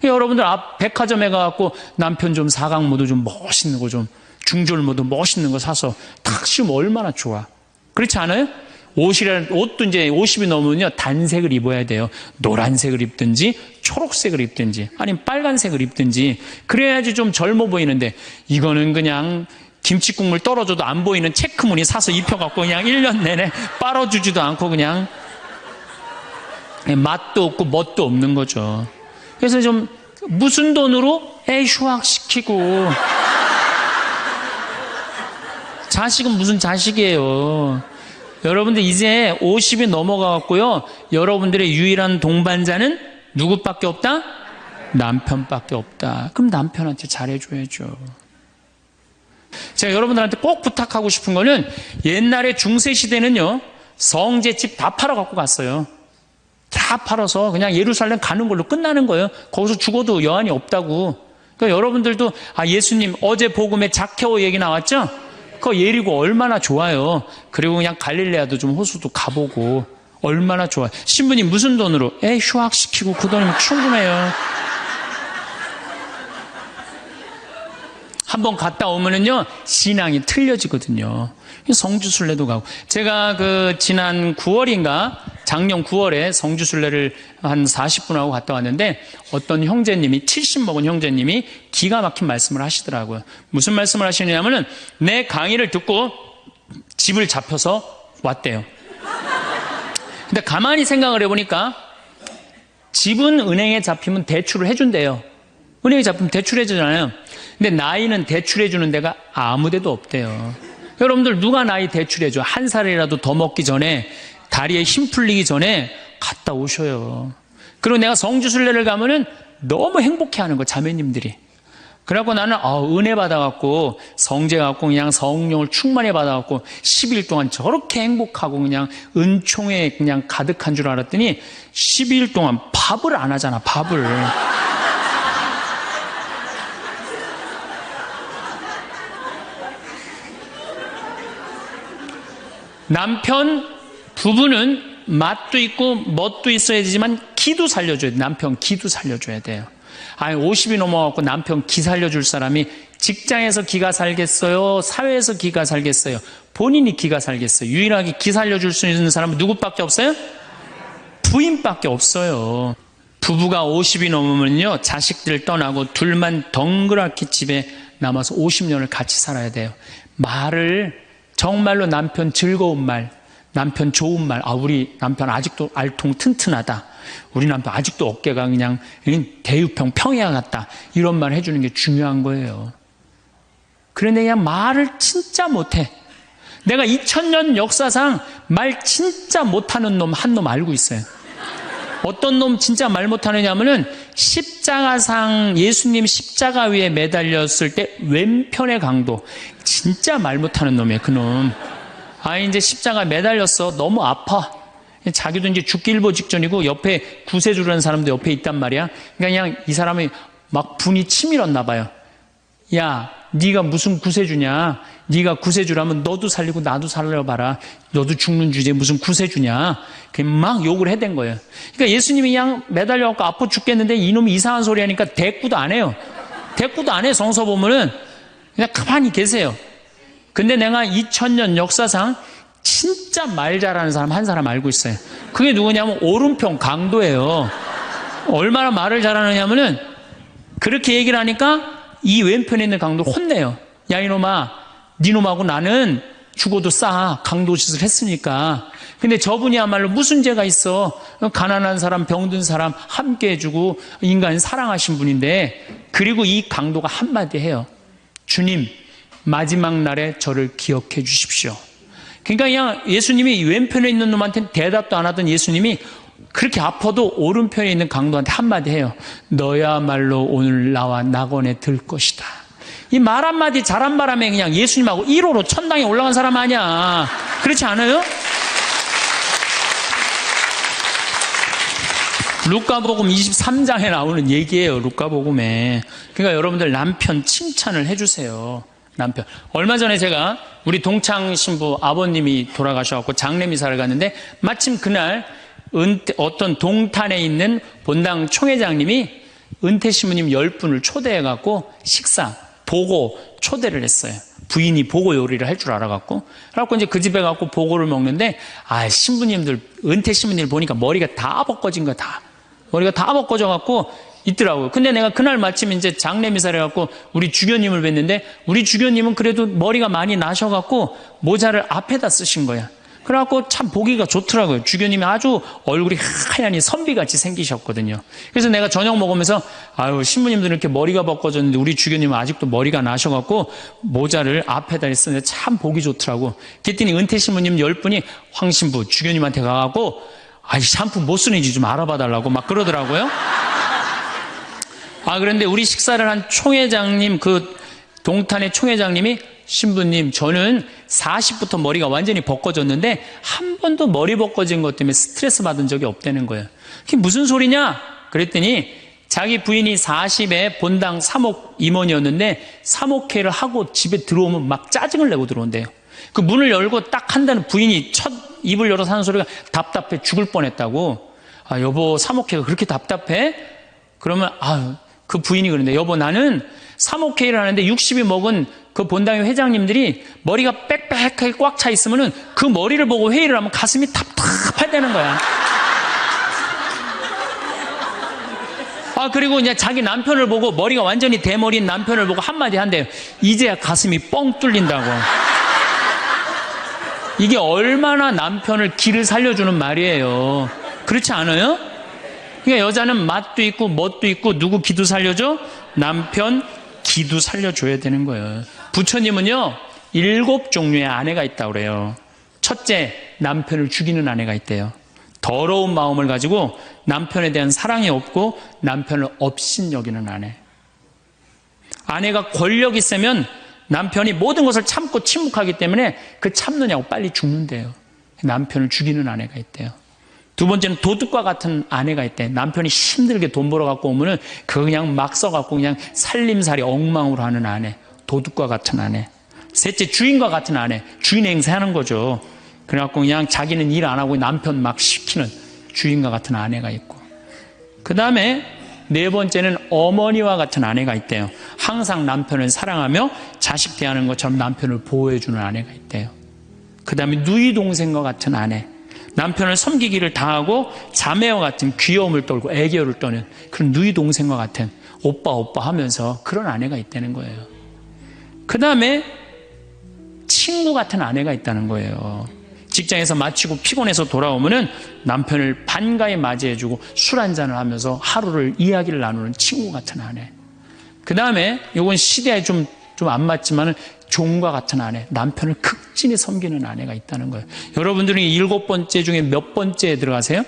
여러분들 앞 백화점에 가갖고 남편 좀 사각모도 좀 멋있는 거 좀 중절모도 멋있는 거 사서 탁 씌우면 얼마나 좋아. 그렇지 않아요? 옷도 이제 50이 넘으면요 단색을 입어야 돼요. 노란색을 입든지 초록색을 입든지 아니면 빨간색을 입든지 그래야지 좀 젊어 보이는데 이거는 그냥 김치국물 떨어져도 안 보이는 체크무늬 사서 입혀갖고 그냥 1년 내내 빨아주지도 않고 그냥 맛도 없고 멋도 없는 거죠. 그래서 좀 무슨 돈으로 애 휴학시키고 자식은 무슨 자식이에요. 여러분들 이제 50이 넘어가갖고요, 여러분들의 유일한 동반자는 누구밖에 없다? 남편밖에 없다. 그럼 남편한테 잘해줘야죠. 제가 여러분들한테 꼭 부탁하고 싶은 거는 옛날에 중세시대는요, 성제집 다 팔아갖고 갔어요. 다 팔아서 그냥 예루살렘 가는 걸로 끝나는 거예요. 거기서 죽어도 여한이 없다고. 그러니까 여러분들도 예수님 어제 복음에 자케오 얘기 나왔죠? 그거 예리고 얼마나 좋아요. 그리고 그냥 갈릴레아도 좀 호수도 가보고 얼마나 좋아요. 신부님 무슨 돈으로? 휴학시키고 그 돈이면 충분해요. 한번 갔다 오면은요 신앙이 틀려지거든요. 성주순례도 가고. 제가 지난 9월인가 작년 9월에 성주순례를 한 40분 하고 갔다 왔는데 어떤 형제님이 70 먹은 형제님이 기가 막힌 말씀을 하시더라고요. 무슨 말씀을 하시냐면은 내 강의를 듣고 집을 잡혀서 왔대요. 근데 가만히 생각을 해보니까 집은 은행에 잡히면 대출을 해준대요. 은행에 잡히면 대출해주잖아요. 근데 나이는 대출해주는 데가 아무 데도 없대요. 여러분들 누가 나이 대출해줘? 한 살이라도 더 먹기 전에 다리에 힘 풀리기 전에 갔다 오셔요. 그리고 내가 성주순례를 가면은 너무 행복해하는 거 자매님들이. 그래갖고 나는 은혜 받아갖고 성제 갖고 그냥 성령을 충만히 받아갖고 10일 동안 저렇게 행복하고 그냥 은총에 그냥 가득한 줄 알았더니 12일 동안 밥을 안 하잖아. 밥을. 남편, 부부는 맛도 있고 멋도 있어야 되지만 기도 살려줘야 돼요. 남편 기도 살려줘야 돼요. 50이 넘어갖고 남편 기 살려줄 사람이 직장에서 기가 살겠어요? 사회에서 기가 살겠어요? 본인이 기가 살겠어요. 유일하게 기 살려줄 수 있는 사람은 누구밖에 없어요? 부인밖에 없어요. 부부가 50이 넘으면요 자식들 떠나고 둘만 덩그랗게 집에 남아서 50년을 같이 살아야 돼요. 말을 정말로 남편 즐거운 말, 남편 좋은 말, 우리 남편 아직도 알통 튼튼하다. 우리 남편 아직도 어깨가 그냥 대유평 평야 같다. 이런 말 해주는 게 중요한 거예요. 그런데 그냥 말을 진짜 못해. 내가 2000년 역사상 말 진짜 못하는 놈 한 놈 알고 있어요. 어떤 놈 진짜 말 못하느냐면은 십자가상 예수님 십자가 위에 매달렸을 때 왼편의 강도 진짜 말 못하는 놈이에요. 그놈 이제 십자가 매달렸어. 너무 아파. 자기도 이제 죽기 일보 직전이고 옆에 구세주라는 사람도 옆에 있단 말이야. 그러니까 그냥 이 사람이 막 분이 치밀었나 봐요. 야, 네가 무슨 구세주냐? 네가 구세주라면 너도 살리고 나도 살려봐라. 너도 죽는 주제에 무슨 구세주냐? 그냥 막 욕을 해댄 거예요. 그러니까 예수님이 그냥 매달려갖고 아파 죽겠는데 이놈이 이상한 소리 하니까 대꾸도 안 해요. 대꾸도 안 해. 성서 보면은 그냥 가만히 계세요. 근데 내가 2000년 역사상 진짜 말 잘하는 사람 한 사람 알고 있어요. 그게 누구냐면 오른편 강도예요. 얼마나 말을 잘하느냐면은 그렇게 얘기를 하니까 이 왼편에 있는 강도 혼내요. 야 이놈아, 니놈하고 나는 죽어도 싸. 강도짓을 했으니까. 근데 저분이야말로 무슨 죄가 있어. 가난한 사람, 병든 사람 함께 해주고 인간 사랑하신 분인데, 그리고 이 강도가 한마디 해요. 주님, 마지막 날에 저를 기억해 주십시오. 그러니까 그냥 예수님이 왼편에 있는 놈한테 대답도 안 하던 예수님이 그렇게 아파도 오른편에 있는 강도한테 한마디 해요. 너야말로 오늘 나와 낙원에 들 것이다. 이 말 한마디 잘한 바람에 그냥 예수님하고 1호로 천당에 올라간 사람 아니야. 그렇지 않아요? 루카복음 23장에 나오는 얘기예요. 루카복음에. 그러니까 여러분들 남편 칭찬을 해주세요. 남편. 얼마 전에 제가 우리 동창 신부 아버님이 돌아가셔서 장례미사를 갔는데, 마침 그날 어떤 동탄에 있는 본당 총회장님이 은퇴 신부님 10분을 초대해갖고 식사, 보고 초대를 했어요. 부인이 보고 요리를 할 줄 알아갖고. 그래갖고 이제 그 집에 가고 보고를 먹는데, 신부님들, 은퇴 신부님들 보니까 머리가 다 벗겨진 거야, 다. 머리가 다 벗겨져갖고 있더라고요. 근데 내가 그날 마침 이제 장례미사를 해갖고 우리 주교님을 뵀는데, 우리 주교님은 그래도 머리가 많이 나셔갖고 모자를 앞에다 쓰신 거야. 그래갖고 참 보기가 좋더라고요. 주교님이 아주 얼굴이 하얀이 선비같이 생기셨거든요. 그래서 내가 저녁 먹으면서 신부님들은 이렇게 머리가 벗겨졌는데 우리 주교님은 아직도 머리가 나셔갖고 모자를 앞에다 쓰는데 참 보기 좋더라고. 그랬더니 은퇴 신부님 10분이 황 신부 주교님한테 가갖고 샴푸 뭐 쓰는지 좀 알아봐 달라고 막 그러더라고요. 그런데 우리 식사를 한 총회장님, 그 동탄의 총회장님이, 신부님, 저는 40부터 머리가 완전히 벗겨졌는데 한 번도 머리 벗겨진 것 때문에 스트레스 받은 적이 없다는 거예요. 그게 무슨 소리냐? 그랬더니 자기 부인이 40에 본당 사목 임원이었는데 사목회를 하고 집에 들어오면 막 짜증을 내고 들어온대요. 그 문을 열고 딱 한다는 부인이 첫 입을 열어서 하는 소리가 답답해 죽을 뻔했다고. 여보, 사목회가 그렇게 답답해? 그러면 그 부인이 그러는데, 여보, 나는 사목회의를 하는데 60이 먹은 그 본당의 회장님들이 머리가 빽빽하게 꽉 차 있으면은 그 머리를 보고 회의를 하면 가슴이 답답하다는 거야. 그리고 이제 자기 남편을 보고, 머리가 완전히 대머리인 남편을 보고 한마디 한대요. 이제야 가슴이 뻥 뚫린다고. 이게 얼마나 남편을 기를 살려주는 말이에요. 그렇지 않아요? 그러니까 여자는 맛도 있고 멋도 있고 누구 기도 살려줘? 남편 기도 살려줘야 되는 거예요. 부처님은요 7종류의 아내가 있다고 그래요. 첫째, 남편을 죽이는 아내가 있대요. 더러운 마음을 가지고 남편에 대한 사랑이 없고 남편을 업신여기는 아내. 아내가 권력이 세면 남편이 모든 것을 참고 침묵하기 때문에 그 참느냐고 빨리 죽는데요. 남편을 죽이는 아내가 있대요. 두 번째는 도둑과 같은 아내가 있대. 남편이 힘들게 돈 벌어 갖고 오면은 그거 그냥 막 써갖고 그냥 살림살이 엉망으로 하는 아내. 도둑과 같은 아내. 셋째, 주인과 같은 아내. 주인 행세하는 거죠. 그래갖고 그냥 자기는 일 안 하고 남편 막 시키는 주인과 같은 아내가 있고. 그 다음에 네 번째는 어머니와 같은 아내가 있대요. 항상 남편을 사랑하며 자식 대하는 것처럼 남편을 보호해주는 아내가 있대요. 그 다음에 누이 동생과 같은 아내. 남편을 섬기기를 다하고 자매와 같은 귀여움을 떨고 애교를 떠는 그런 누이 동생과 같은 오빠 하면서 그런 아내가 있다는 거예요. 그 다음에 친구 같은 아내가 있다는 거예요. 직장에서 마치고 피곤해서 돌아오면은 남편을 반가이 맞이해주고 술 한잔을 하면서 하루를 이야기를 나누는 친구 같은 아내. 그 다음에 이건 시대에 좀 안 맞지만은 종과 같은 아내, 남편을 극진히 섬기는 아내가 있다는 거예요. 여러분들은 7번째 중에 몇 번째에 들어가세요?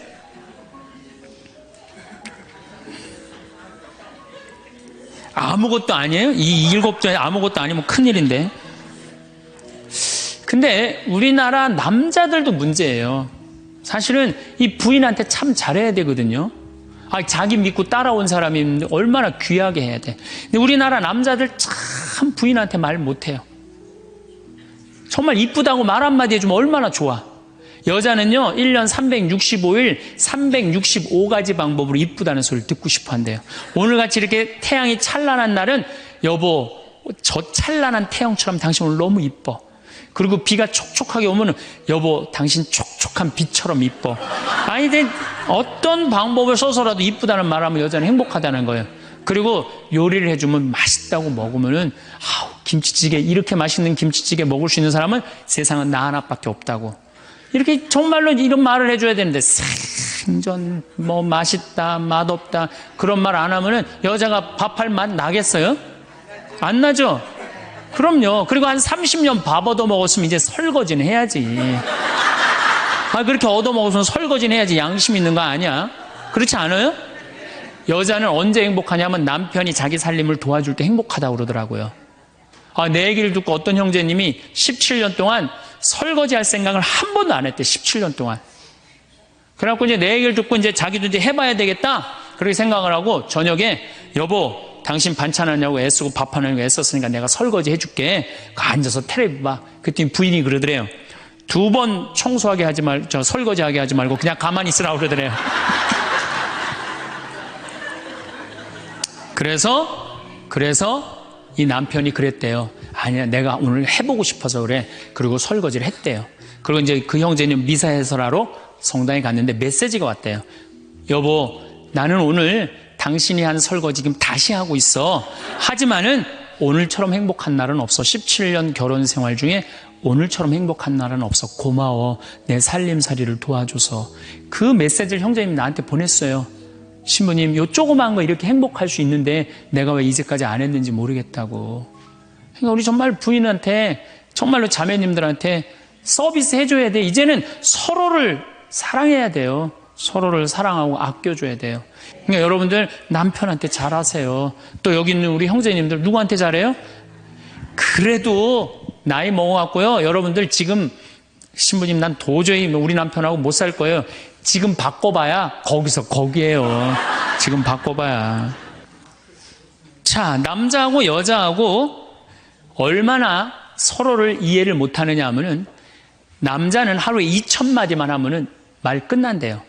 아무것도 아니에요? 이 7번째 아무것도 아니면 큰일인데. 근데 우리나라 남자들도 문제예요. 사실은 이 부인한테 참 잘해야 되거든요. 자기 믿고 따라온 사람이 얼마나 귀하게 해야 돼. 근데 우리나라 남자들 참 부인한테 말 못해요. 정말 이쁘다고 말 한마디 해주면 얼마나 좋아. 여자는요 1년 365일 365가지 방법으로 이쁘다는 소리를 듣고 싶어 한대요. 오늘같이 이렇게 태양이 찬란한 날은 여보, 저 찬란한 태양처럼 당신 오늘 너무 이뻐. 그리고 비가 촉촉하게 오면 여보, 당신 촉촉한 비처럼 이뻐. 어떤 방법을 써서라도 이쁘다는 말하면 여자는 행복하다는 거예요. 그리고 요리를 해주면 맛있다고 먹으면은 김치찌개, 이렇게 맛있는 김치찌개 먹을 수 있는 사람은 세상은 나 하나밖에 없다고. 이렇게 정말로 이런 말을 해줘야 되는데, 생전 뭐 맛있다, 맛없다, 그런 말 안 하면은 여자가 밥할 맛 나겠어요? 안 나죠? 그럼요. 그리고 한 30년 밥 얻어먹었으면 이제 설거지는 해야지. 그렇게 얻어먹었으면 설거지는 해야지. 양심 있는 거 아니야? 그렇지 않아요? 여자는 언제 행복하냐면 남편이 자기 살림을 도와줄 때 행복하다고 그러더라고요. 내 얘기를 듣고 어떤 형제님이 17년 동안 설거지 할 생각을 한 번도 안 했대. 17년 동안. 그래갖고 이제 내 얘기를 듣고 이제 자기도 이제 해봐야 되겠다. 그렇게 생각을 하고 저녁에 여보, 당신 반찬하냐고 애쓰고 밥하냐고 애썼으니까 내가 설거지 해줄게. 앉아서 텔레비 봐. 그랬더니 부인이 그러더래요. 2번 청소하게 하지 설거지하게 하지 말고 그냥 가만히 있으라고 그러더래요. 그래서 이 남편이 그랬대요. 아니야, 내가 오늘 해보고 싶어서 그래. 그리고 설거지를 했대요. 그리고 이제 그 형제는 미사 해설하러 성당에 갔는데 메시지가 왔대요. 여보, 나는 오늘 당신이 한 설거지 지금 다시 하고 있어. 하지만은 오늘처럼 행복한 날은 없어. 17년 결혼 생활 중에 오늘처럼 행복한 날은 없어. 고마워. 내 살림살이를 도와줘서. 그 메시지를 형제님이 나한테 보냈어요. 신부님, 요 조그만 거 이렇게 행복할 수 있는데 내가 왜 이제까지 안 했는지 모르겠다고. 그러니까 우리 정말 부인한테, 정말로 자매님들한테 서비스 해줘야 돼. 이제는 서로를 사랑해야 돼요. 서로를 사랑하고 아껴줘야 돼요. 그러니까 여러분들 남편한테 잘하세요. 또 여기 있는 우리 형제님들 누구한테 잘해요? 그래도 나이 먹어갖고요. 여러분들 지금 신부님 난 도저히 우리 남편하고 못 살 거예요. 지금 바꿔봐야 거기서 거기에요. 지금 바꿔봐야. 자, 남자하고 여자하고 얼마나 서로를 이해를 못하느냐 하면은 남자는 하루에 2,000마디만 하면은 말 끝난대요.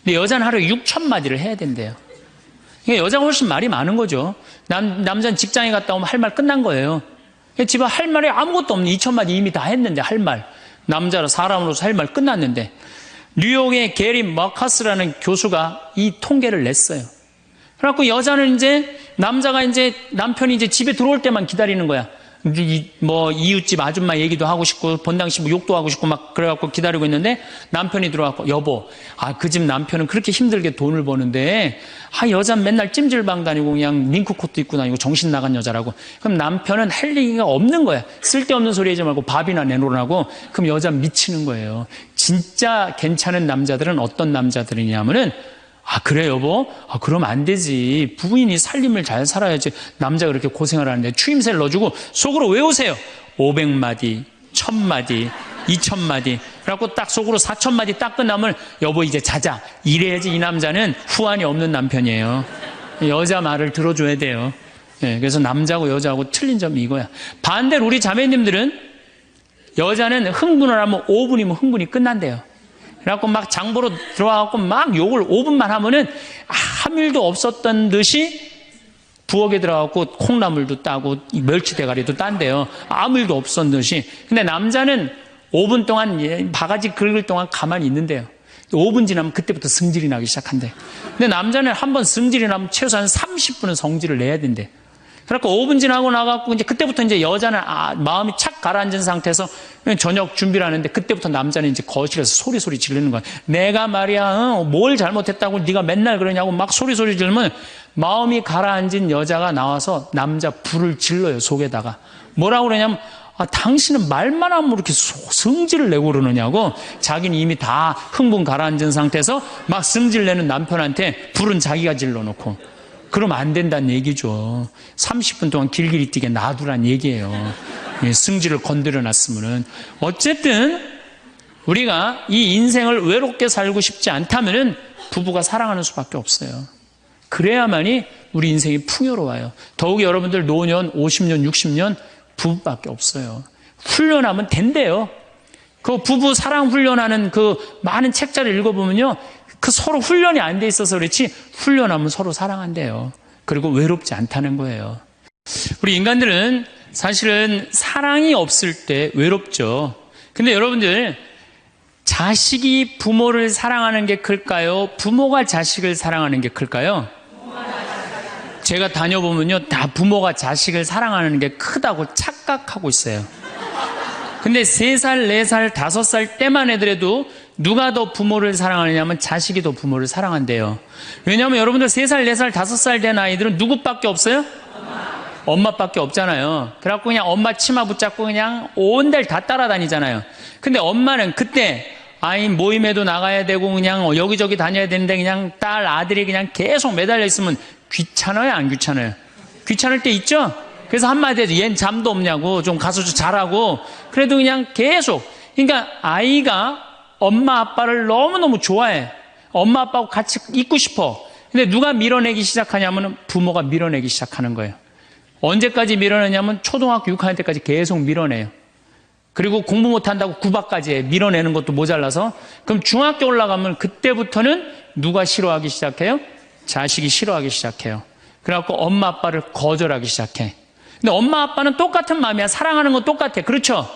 근데 여자는 하루에 6,000마디를 해야 된대요. 그러니까 여자가 훨씬 말이 많은 거죠. 남자는 직장에 갔다 오면 할 말 끝난 거예요. 집에 할 말이 아무것도 없는 2,000마디 이미 다 했는데 할 말. 남자로 사람으로서 할 말 끝났는데. 뉴욕의 게리 머커스라는 교수가 이 통계를 냈어요. 그래갖고 여자는 이제 남편이 이제 집에 들어올 때만 기다리는 거야. 뭐 이웃집 아줌마 얘기도 하고 싶고 본당시 뭐 욕도 하고 싶고 막 그래갖고 기다리고 있는데 남편이 들어와서 여보, 그 집 남편은 그렇게 힘들게 돈을 버는데 여자는 맨날 찜질방 다니고 그냥 링크코트 입고 다니고 정신 나간 여자라고. 그럼 남편은 할 얘기가 없는 거야. 쓸데없는 소리 하지 말고 밥이나 내놓으라고. 그럼 여자 미치는 거예요. 진짜 괜찮은 남자들은 어떤 남자들이냐면은 그래 여보? 그럼 안 되지. 부인이 살림을 잘 살아야지. 남자가 그렇게 고생을 하는데 추임새를 넣어주고 속으로 외우세요. 500마디, 1000마디, 2000마디. 그래갖고 딱 속으로 4000마디 딱 끝나면 여보 이제 자자. 이래야지 이 남자는 후환이 없는 남편이에요. 여자 말을 들어줘야 돼요. 그래서 남자하고 여자하고 틀린 점이 이거야. 반대로 우리 자매님들은 여자는 흥분을 하면 5분이면 흥분이 끝난대요. 그래갖고 막 장보러 들어와갖고 막 욕을 5분만 하면은 아무 일도 없었던 듯이 부엌에 들어가갖고 콩나물도 따고 멸치 대가리도 딴대요. 아무 일도 없었던 듯이. 근데 남자는 5분 동안 바가지 긁을 동안 가만히 있는데요. 5분 지나면 그때부터 승질이 나기 시작한대. 근데 남자는 한번 승질이 나면 최소한 30분은 성질을 내야 된대. 그래갖고 5분 지나고 나가고 이제 그때부터 이제 여자는 마음이 착 가라앉은 상태에서 저녁 준비를 하는데 그때부터 남자는 이제 거실에서 소리 지르는 거야. 내가 말이야 뭘 잘못했다고 네가 맨날 그러냐고 막 소리 지르면 마음이 가라앉은 여자가 나와서 남자 불을 질러요. 속에다가 뭐라고 그러냐면 당신은 말만 하면 이렇게 성질을 내고 그러느냐고. 자기는 이미 다 흥분 가라앉은 상태에서 막 성질 내는 남편한테 불은 자기가 질러놓고. 그러면 안 된다는 얘기죠. 30분 동안 길길이 뛰게 놔두란 얘기예요. 승질을 건드려 놨으면은. 어쨌든 우리가 이 인생을 외롭게 살고 싶지 않다면은 부부가 사랑하는 수밖에 없어요. 그래야만이 우리 인생이 풍요로워요. 더욱이 여러분들 노년 50년 60년 부부밖에 없어요. 훈련하면 된대요. 그 부부 사랑 훈련하는 그 많은 책자를 읽어보면요, 그 서로 훈련이 안 돼 있어서 그렇지 훈련하면 서로 사랑한대요. 그리고 외롭지 않다는 거예요. 우리 인간들은 사실은 사랑이 없을 때 외롭죠. 근데 여러분들, 자식이 부모를 사랑하는 게 클까요? 부모가 자식을 사랑하는 게 클까요? 제가 다녀보면요, 다 부모가 자식을 사랑하는 게 크다고 착각 착각하고 있어요. 근데 3살, 4살, 5살 때만 해더라도 누가 더 부모를 사랑하느냐면 자식이 더 부모를 사랑한대요. 왜냐하면 여러분들 3살, 4살, 5살 된 아이들은 누구밖에 없어요? 엄마밖에 없잖아요. 그래갖고 그냥 엄마 치마 붙잡고 그냥 온 데를 다 따라다니잖아요. 근데 엄마는 그때 아이 모임에도 나가야 되고 그냥 여기저기 다녀야 되는데 그냥 딸, 아들이 그냥 계속 매달려 있으면 귀찮아요, 안 귀찮아요? 귀찮을 때 있죠? 그래서 한마디 해서 얜 잠도 없냐고, 좀 가서 좀 자라고. 그래도 그냥 계속. 그러니까 아이가 엄마 아빠를 너무너무 좋아해. 엄마 아빠하고 같이 있고 싶어. 근데 누가 밀어내기 시작하냐면 부모가 밀어내기 시작하는 거예요. 언제까지 밀어내냐면 초등학교 6학년 때까지 계속 밀어내요. 그리고 공부 못한다고 구박까지 해. 밀어내는 것도 모자라서. 그럼 중학교 올라가면 그때부터는 누가 싫어하기 시작해요? 자식이 싫어하기 시작해요. 그래갖고 엄마 아빠를 거절하기 시작해. 근데 엄마 아빠는 똑같은 마음이야. 사랑하는 건 똑같아. 그렇죠?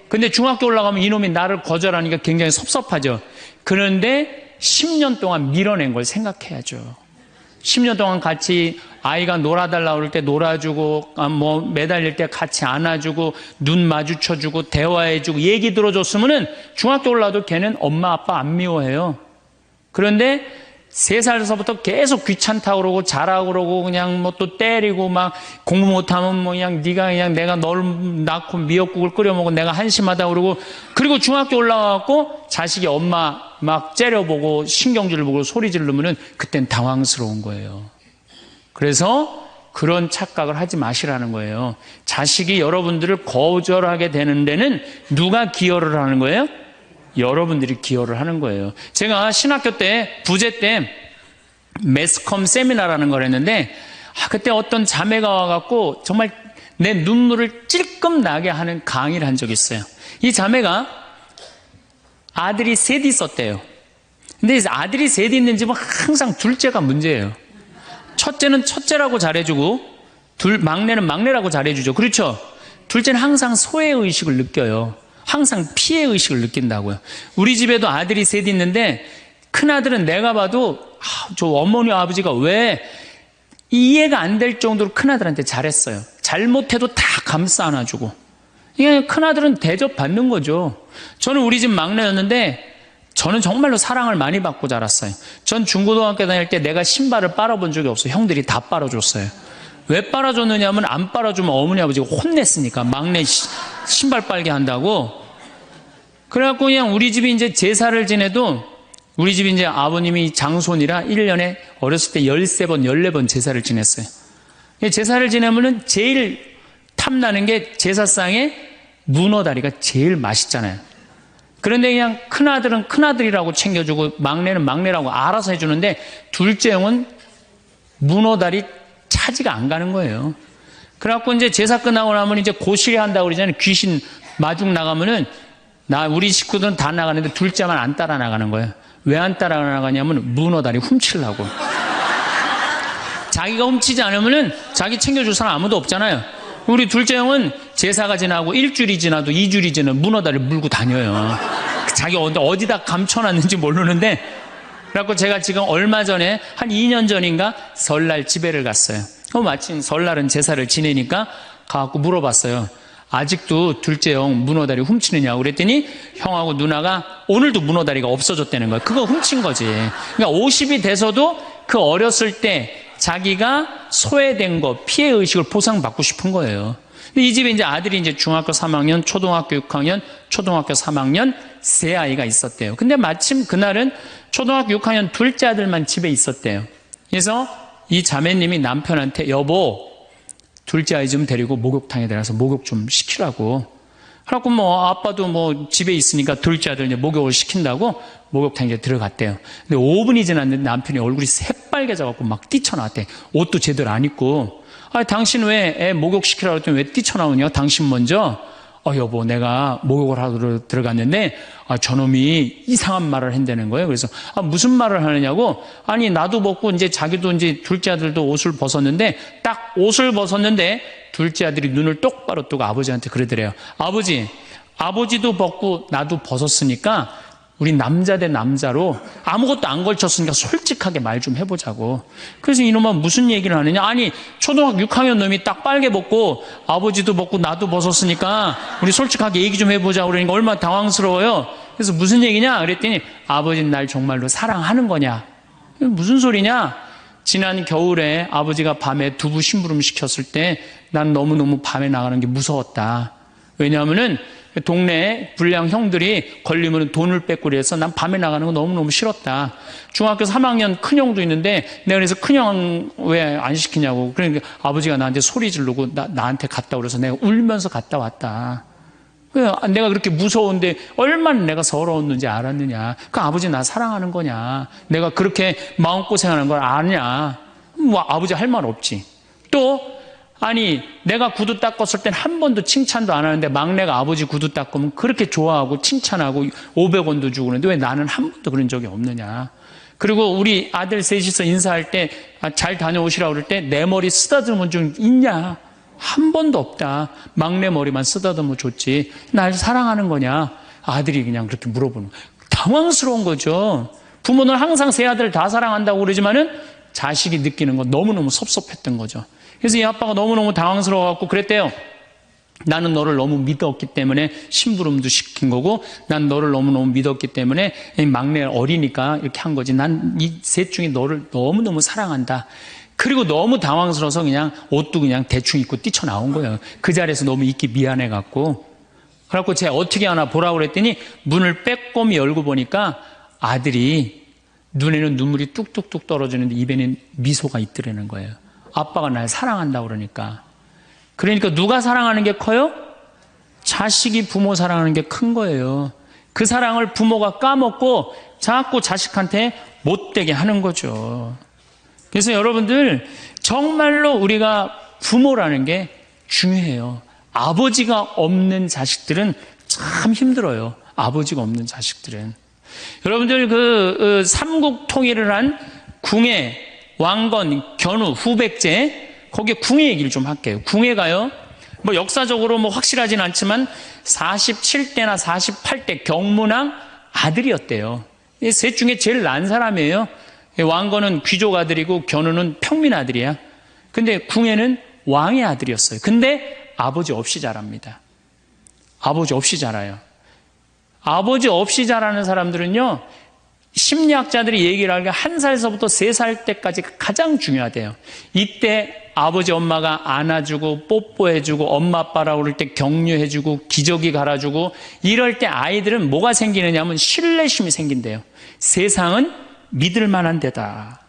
근데 중학교 올라가면 이놈이 나를 거절하니까 굉장히 섭섭하죠. 그런데 10년 동안 밀어낸 걸 생각해야죠. 10년 동안 같이 아이가 놀아달라고 그럴 때 놀아주고, 뭐 매달릴 때 같이 안아주고, 눈 마주쳐주고, 대화해주고, 얘기 들어줬으면은 중학교 올라도 걔는 엄마 아빠 안 미워해요. 그런데 3살서부터 계속 귀찮다고 그러고 자라고 그러고 그냥 뭐 또 때리고 막 공부 못하면 뭐 그냥 네가 그냥 내가 널 낳고 미역국을 끓여 먹고 내가 한심하다고 그러고, 그리고 중학교 올라가고 자식이 엄마 막 째려보고 신경질을 보고 소리 지르면은 그땐 당황스러운 거예요. 그래서 그런 착각을 하지 마시라는 거예요. 자식이 여러분들을 거절하게 되는 데는 누가 기여를 하는 거예요? 여러분들이 기여를 하는 거예요. 제가 신학교 때 부제 때 매스컴 세미나라는 걸 했는데 그때 어떤 자매가 와갖고 정말 내 눈물을 찔끔 나게 하는 강의를 한 적이 있어요. 이 자매가 아들이 셋 있었대요. 근데 아들이 셋 있는 집은 항상 둘째가 문제예요. 첫째는 첫째라고 잘해주고 막내는 막내라고 잘해주죠. 그렇죠? 둘째는 항상 소외의식을 느껴요. 항상 피해의식을 느낀다고요. 우리 집에도 아들이 셋 있는데 큰아들은 내가 봐도 저 어머니 아버지가 왜 이해가 안 될 정도로 큰아들한테 잘했어요. 잘못해도 다 감싸 안아주고. 이게 큰아들은 대접받는 거죠. 저는 우리 집 막내였는데 저는 정말로 사랑을 많이 받고 자랐어요. 전 중고등학교 다닐 때 내가 신발을 빨아본 적이 없어요. 형들이 다 빨아줬어요. 왜 빨아줬느냐면 안 빨아주면 어머니 아버지가 혼냈으니까 막내 신발 빨게 한다고. 그래갖고 그냥 우리 집이 이제 제사를 지내도 우리 집이 이제 아버님이 장손이라 1년에 어렸을 때 13번, 14번 제사를 지냈어요. 제사를 지내면은 제일 탐나는 게 제사상에 문어다리가 제일 맛있잖아요. 그런데 그냥 큰아들은 큰아들이라고 챙겨주고 막내는 막내라고 알아서 해주는데 둘째 형은 문어다리 차지가 안 가는 거예요. 그래갖고 이제 제사 끝나고 나면 이제 고시리 한다고 그러잖아요. 귀신 마중 나가면은 우리 식구들은 다 나가는데 둘째만 안 따라 나가는 거예요. 왜 안 따라 나가냐면 문어다리 훔치려고. 자기가 훔치지 않으면은 자기 챙겨줄 사람 아무도 없잖아요. 우리 둘째 형은 제사가 지나고 1주일이 지나도 2주일이 지나도 문어다리를 물고 다녀요. 자기 어디다 감춰놨는지 모르는데. 그래갖고 제가 지금 얼마 전에 한 2년 전인가 설날 집회를 갔어요. 마침 설날은 제사를 지내니까 가갖고 물어봤어요. 아직도 둘째 형 문어다리 훔치느냐고 그랬더니 형하고 누나가 오늘도 문어다리가 없어졌다는 거예요. 그거 훔친 거지. 그러니까 50이 돼서도 그 어렸을 때 자기가 소외된 거, 피해의식을 보상받고 싶은 거예요. 이 집에 이제 아들이 이제 중학교 3학년, 초등학교 6학년, 초등학교 3학년 세 아이가 있었대요. 근데 마침 그날은 초등학교 6학년 둘째 아들만 집에 있었대요. 그래서 이 자매님이 남편한테 여보, 둘째 아이 좀 데리고 목욕탕에 들어가서 목욕 좀 시키라고. 그래갖고 뭐 아빠도 뭐 집에 있으니까 둘째 아들 이제 목욕을 시킨다고 목욕탕에 이제 들어갔대요. 근데 5분이 지났는데 남편이 얼굴이 새빨개져갖고 막 뛰쳐나왔대. 옷도 제대로 안 입고. 당신 왜 애 목욕시키라고 했더니 왜 뛰쳐나오냐? 당신 먼저. 여보, 내가 목욕을 하러 들어갔는데 저놈이 이상한 말을 한다는 거예요. 그래서 무슨 말을 하느냐고. 아니 나도 벗고 이제 자기도 이제 둘째 아들도 옷을 벗었는데 딱 옷을 벗었는데 둘째 아들이 눈을 똑바로 뜨고 아버지한테 그러더래요. 아버지도 벗고 나도 벗었으니까 우리 남자 대 남자로 아무것도 안 걸쳤으니까 솔직하게 말 좀 해보자고. 그래서 이놈아 무슨 얘기를 하느냐. 아니 초등학교 6학년 놈이 딱 빨개 벗고 아버지도 벗고 나도 벗었으니까 우리 솔직하게 얘기 좀 해보자. 그러니까 얼마나 당황스러워요. 그래서 무슨 얘기냐 그랬더니 아버지는 날 정말로 사랑하는 거냐. 무슨 소리냐. 지난 겨울에 아버지가 밤에 두부 심부름 시켰을 때 난 너무너무 밤에 나가는 게 무서웠다. 왜냐하면은 동네 불량 형들이 걸리면 돈을 뺏고 그래서 난 밤에 나가는 거 너무너무 싫었다. 중학교 3학년 큰형도 있는데 내가 그래서 큰형 왜 안 시키냐고. 그러니까 아버지가 나한테 소리 지르고 나한테 갔다 그래서 내가 울면서 갔다 왔다. 내가 그렇게 무서운데 얼마나 내가 서러웠는지 알았느냐. 그 아버지 나 사랑하는 거냐. 내가 그렇게 마음고생하는 걸 아냐. 뭐 아버지 할 말 없지. 또 아니 내가 구두 닦았을 땐 한 번도 칭찬도 안 하는데 막내가 아버지 구두 닦으면 그렇게 좋아하고 칭찬하고 500원도 주고 그러는데 왜 나는 한 번도 그런 적이 없느냐. 그리고 우리 아들 셋이서 인사할 때 잘 다녀오시라고 그럴 때 내 머리 쓰다듬은 적 있냐. 한 번도 없다. 막내 머리만 쓰다듬어 줬지. 날 사랑하는 거냐. 아들이 그냥 그렇게 물어보는 거예요. 당황스러운 거죠. 부모는 항상 세 아들 다 사랑한다고 그러지만은 자식이 느끼는 건 너무너무 섭섭했던 거죠. 그래서 이 아빠가 너무너무 당황스러워갖고 그랬대요. 나는 너를 너무 믿었기 때문에 심부름도 시킨 거고 난 너를 너무너무 믿었기 때문에 막내 어리니까 이렇게 한 거지. 난 이 셋 중에 너를 너무너무 사랑한다. 그리고 너무 당황스러워서 그냥 옷도 그냥 대충 입고 뛰쳐나온 거예요. 그 자리에서 너무 있기 미안해갖고. 그래갖고 제가 어떻게 하나 보라고 그랬더니 문을 빼꼼히 열고 보니까 아들이 눈에는 눈물이 뚝뚝뚝 떨어지는데 입에는 미소가 있더라는 거예요. 아빠가 날 사랑한다고 그러니까. 그러니까 누가 사랑하는 게 커요? 자식이 부모 사랑하는 게 큰 거예요. 그 사랑을 부모가 까먹고 자꾸 자식한테 못되게 하는 거죠. 그래서 여러분들 정말로 우리가 부모라는 게 중요해요. 아버지가 없는 자식들은 참 힘들어요. 아버지가 없는 자식들은. 여러분들 삼국 통일을 한 궁예, 왕건, 견우, 후백제 거기에 궁예 얘기를 좀 할게요. 궁예가요. 뭐 역사적으로 뭐 확실하진 않지만 47대나 48대 경문왕 아들이었대요. 이 셋 중에 제일 난 사람이에요. 왕건은 귀족 아들이고 견우는 평민 아들이야. 근데 궁예는 왕의 아들이었어요. 근데 아버지 없이 자랍니다. 아버지 없이 자라요. 아버지 없이 자라는 사람들은요, 심리학자들이 얘기를 하기가 1살서부터 3살 때까지 가장 중요하대요. 이때 아버지 엄마가 안아주고 뽀뽀해주고 엄마 아빠라고 그럴 때 격려해주고 기저귀 갈아주고 이럴 때 아이들은 뭐가 생기느냐 하면 신뢰심이 생긴대요. 세상은 믿을 만한 데다.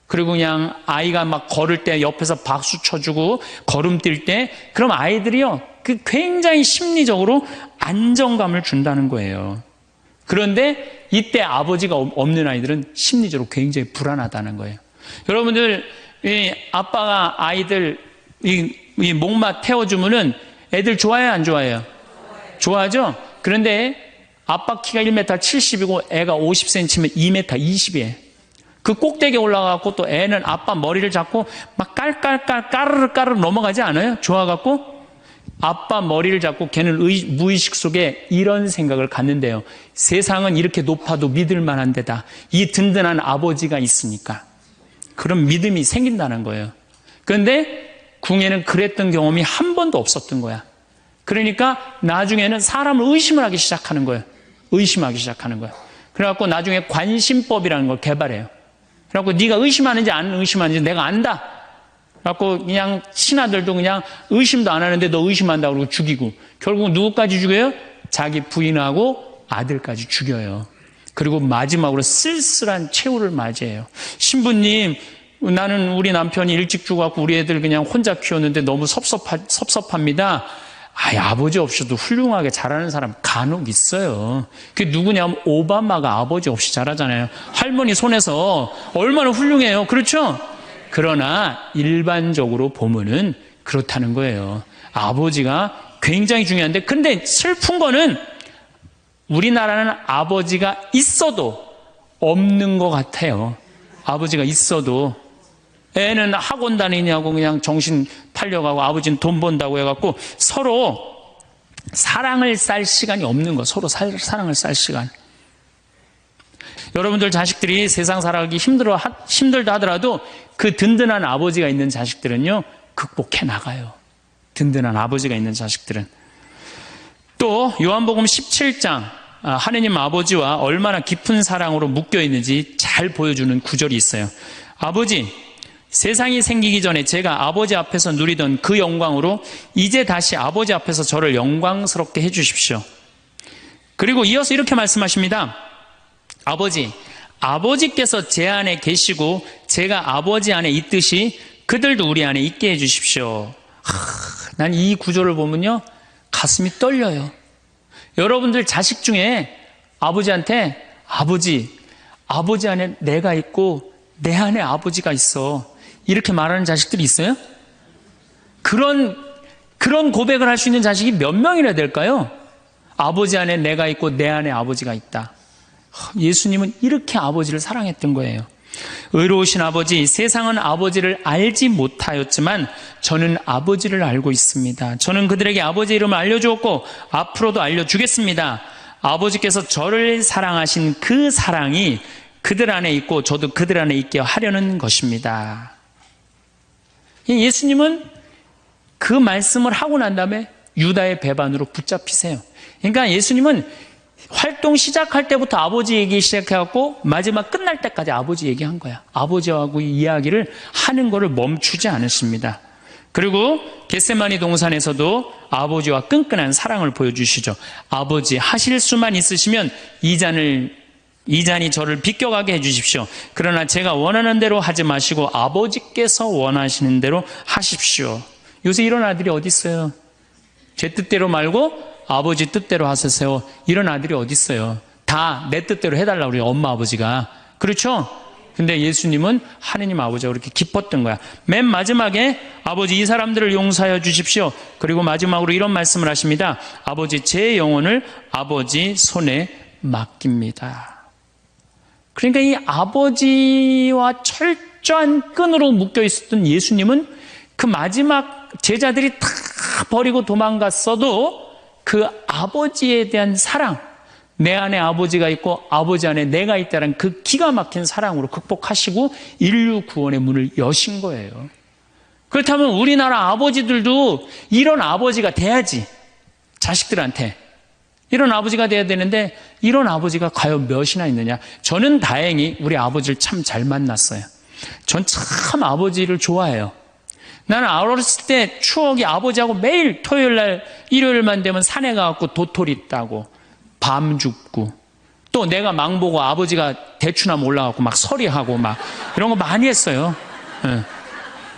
그리고 그냥 아이가 막 걸을 때 옆에서 박수 쳐주고 걸음 뛸 때 그럼 아이들이요 굉장히 심리적으로 안정감을 준다는 거예요. 그런데 이때 아버지가 없는 아이들은 심리적으로 굉장히 불안하다는 거예요. 여러분들 이 아빠가 아이들 이 목마 태워주면은 애들 좋아해요 안 좋아해요? 좋아하죠? 그런데 아빠 키가 1m 70이고 애가 50cm면 2m 20이에요. 그 꼭대기에 올라가고 또 애는 아빠 머리를 잡고 막 깔깔깔 까르르 넘어가지 않아요? 좋아갖고 아빠 머리를 잡고 걔는 무의식 속에 이런 생각을 갖는데요. 세상은 이렇게 높아도 믿을 만한 데다. 이 든든한 아버지가 있으니까. 그런 믿음이 생긴다는 거예요. 그런데 궁예는 그랬던 경험이 한 번도 없었던 거야. 그러니까 나중에는 사람을 의심을 하기 시작하는 거예요. 의심하기 시작하는 거예요. 그래갖고 나중에 관심법이라는 걸 개발해요. 그래갖고 네가 의심하는지 안 의심하는지 내가 안다. 그래갖고 그냥 신하들도 그냥 의심도 안 하는데 너 의심한다고 그러고 죽이고 결국 누구까지 죽여요? 자기 부인하고 아들까지 죽여요. 그리고 마지막으로 쓸쓸한 최후를 맞이해요. 신부님, 나는 우리 남편이 일찍 죽어갖고 우리 애들 그냥 혼자 키웠는데 너무 섭섭합니다. 아버지 없이도 훌륭하게 자라는 사람 간혹 있어요. 그게 누구냐면 오바마가 아버지 없이 자라잖아요. 할머니 손에서 얼마나 훌륭해요. 그렇죠? 그러나 일반적으로 보면은 그렇다는 거예요. 아버지가 굉장히 중요한데 근데 슬픈 거는 우리나라는 아버지가 있어도 없는 것 같아요. 아버지가 있어도 애는 학원 다니냐고 그냥 정신 팔려가고 아버지는 돈 번다고 해갖고 서로 사랑을 쌀 시간이 없는 거. 서로 사랑을 쌀 시간. 여러분들 자식들이 세상 살아가기 힘들다 하더라도 그 든든한 아버지가 있는 자식들은요, 극복해 나가요. 든든한 아버지가 있는 자식들은. 또 요한복음 17장 하느님 아버지와 얼마나 깊은 사랑으로 묶여 있는지 잘 보여주는 구절이 있어요. 아버지, 세상이 생기기 전에 제가 아버지 앞에서 누리던 그 영광으로 이제 다시 아버지 앞에서 저를 영광스럽게 해주십시오. 그리고 이어서 이렇게 말씀하십니다. 아버지, 아버지께서 제 안에 계시고 제가 아버지 안에 있듯이 그들도 우리 안에 있게 해주십시오. 난 이 구절을 보면요, 가슴이 떨려요. 여러분들 자식 중에 아버지한테 아버지 안에 내가 있고 내 안에 아버지가 있어, 이렇게 말하는 자식들이 있어요? 그런 고백을 할 수 있는 자식이 몇 명이나 될까요? 아버지 안에 내가 있고 내 안에 아버지가 있다. 예수님은 이렇게 아버지를 사랑했던 거예요. 의로우신 아버지, 세상은 아버지를 알지 못하였지만 저는 아버지를 알고 있습니다. 저는 그들에게 아버지의 이름을 알려주었고 앞으로도 알려주겠습니다. 아버지께서 저를 사랑하신 그 사랑이 그들 안에 있고 저도 그들 안에 있게 하려는 것입니다. 예수님은 그 말씀을 하고 난 다음에 유다의 배반으로 붙잡히세요. 그러니까 예수님은 활동 시작할 때부터 아버지 얘기 시작해갖고 마지막 끝날 때까지 아버지 얘기한 거야. 아버지하고 이야기를 하는 거를 멈추지 않으십니다. 그리고 겟세마니 동산에서도 아버지와 끈끈한 사랑을 보여주시죠. 아버지, 하실 수만 있으시면 이 잔이 저를 비껴가게 해주십시오. 그러나 제가 원하는 대로 하지 마시고 아버지께서 원하시는 대로 하십시오. 요새 이런 아들이 어디 있어요? 제 뜻대로 말고 아버지 뜻대로 하세요. 이런 아들이 어디 있어요? 다 내 뜻대로 해달라고 그래요, 엄마 아버지가. 그렇죠? 근데 예수님은 하느님 아버지가 그렇게 기뻤던 거야. 맨 마지막에 아버지, 이 사람들을 용서하여 주십시오. 그리고 마지막으로 이런 말씀을 하십니다. 아버지, 제 영혼을 아버지 손에 맡깁니다. 그러니까 이 아버지와 철저한 끈으로 묶여 있었던 예수님은 그 마지막 제자들이 다 버리고 도망갔어도 그 아버지에 대한 사랑, 내 안에 아버지가 있고 아버지 안에 내가 있다는 그 기가 막힌 사랑으로 극복하시고 인류 구원의 문을 여신 거예요. 그렇다면 우리나라 아버지들도 이런 아버지가 돼야지. 자식들한테 이런 아버지가 돼야 되는데 이런 아버지가 과연 몇이나 있느냐. 저는 다행히 우리 아버지를 참 잘 만났어요. 전 참 아버지를 좋아해요. 나는 어렸을 때 추억이 아버지하고 매일 토요일날 일요일만 되면 산에 가갖고 도토리 따고 밤 줍고, 또 내가 망보고 아버지가 대추나무 올라가고 막 서리하고 막 이런 거 많이 했어요. 예.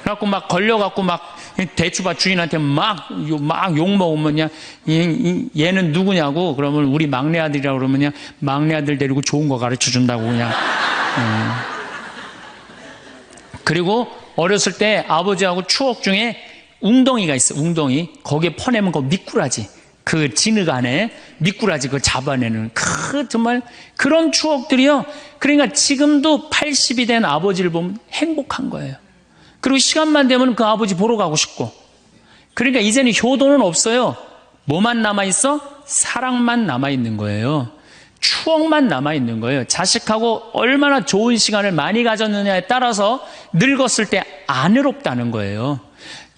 그래갖고 막 걸려갖고 막 대추밭 주인한테 막 욕먹으면 얘는 누구냐고, 그러면 우리 막내 아들이라고 그러면 막내 아들 데리고 좋은 거 가르쳐 준다고 그냥. 그리고 어렸을 때 아버지하고 추억 중에 웅덩이가 있어. 웅덩이. 거기에 퍼내면 그 미꾸라지, 그 진흙 안에 미꾸라지 그걸 잡아내는 정말 그런 추억들이요. 그러니까 지금도 80이 된 아버지를 보면 행복한 거예요. 그리고 시간만 되면 그 아버지 보러 가고 싶고. 그러니까 이제는 효도는 없어요. 뭐만 남아있어? 사랑만 남아있는 거예요. 추억만 남아있는 거예요. 자식하고 얼마나 좋은 시간을 많이 가졌느냐에 따라서 늙었을 때 안 외롭다는 거예요.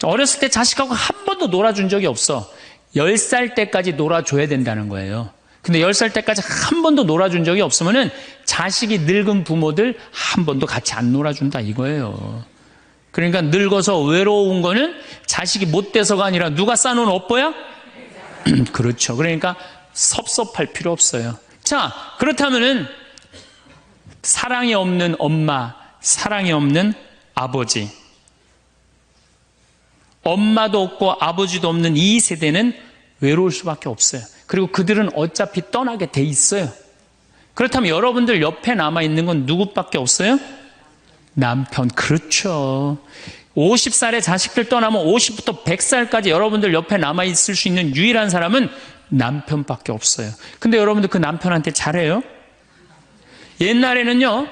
어렸을 때 자식하고 한 번도 놀아준 적이 없어. 10살 때까지 놀아줘야 된다는 거예요. 근데 10살 때까지 한 번도 놀아준 적이 없으면은 자식이 늙은 부모들 한 번도 같이 안 놀아준다 이거예요. 그러니까 늙어서 외로운 거는 자식이 못 돼서가 아니라 누가 싸놓은 업보야? 그렇죠. 그러니까 섭섭할 필요 없어요. 자, 그렇다면은 사랑이 없는 엄마, 사랑이 없는 아버지, 엄마도 없고 아버지도 없는 이 세대는 외로울 수밖에 없어요. 그리고 그들은 어차피 떠나게 돼 있어요. 그렇다면 여러분들 옆에 남아있는 건 누구밖에 없어요? 남편. 그렇죠. 50살에 자식들 떠나면 50부터 100살까지 여러분들 옆에 남아있을 수 있는 유일한 사람은 남편밖에 없어요. 근데 여러분들 그 남편한테 잘해요? 옛날에는요,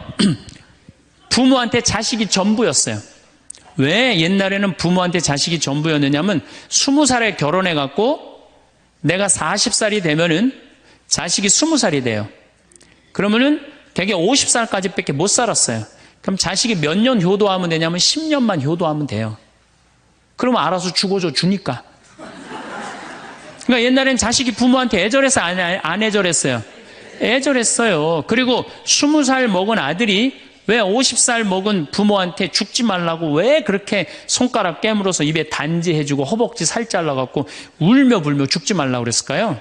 부모한테 자식이 전부였어요. 왜 옛날에는 부모한테 자식이 전부였느냐면 20살에 결혼해갖고 내가 40살이 되면은 자식이 20살이 돼요. 그러면은 되게 50살까지 밖에 못 살았어요. 그럼 자식이 몇 년 효도하면 되냐면 10년만 효도하면 돼요. 그러면 알아서 죽어줘 주니까. 그러니까 옛날엔 자식이 부모한테 애절해서 안 애절했어요. 애절했어요. 그리고 20살 먹은 아들이 왜 50살 먹은 부모한테 죽지 말라고 왜 그렇게 손가락 깨물어서 입에 단지해주고 허벅지 살 잘라갖고 울며 불며 죽지 말라고 그랬을까요?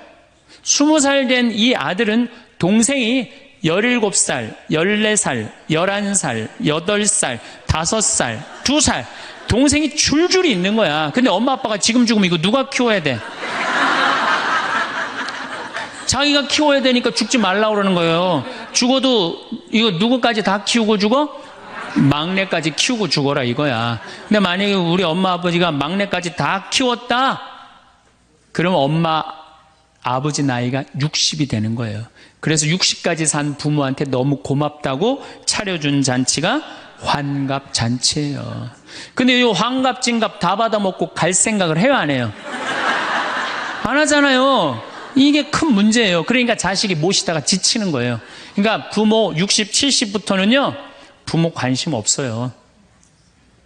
20살 된 이 아들은 동생이 17살, 14살, 11살, 8살, 5살, 2살 동생이 줄줄이 있는 거야. 근데 엄마 아빠가 지금 죽으면 이거 누가 키워야 돼? 자기가 키워야 되니까 죽지 말라고 그러는 거예요. 죽어도 이거 누구까지 다 키우고 죽어? 막내까지 키우고 죽어라 이거야. 근데 만약에 우리 엄마 아버지가 막내까지 다 키웠다? 그러면 엄마 아버지 나이가 60이 되는 거예요. 그래서 60까지 산 부모한테 너무 고맙다고 차려준 잔치가 환갑잔치예요. 근데 이 환갑진갑 다 받아먹고 갈 생각을 해요, 안 해요? 안 하잖아요. 이게 큰 문제예요. 그러니까 자식이 모시다가 지치는 거예요. 그러니까 부모 60, 70부터는요 부모 관심 없어요.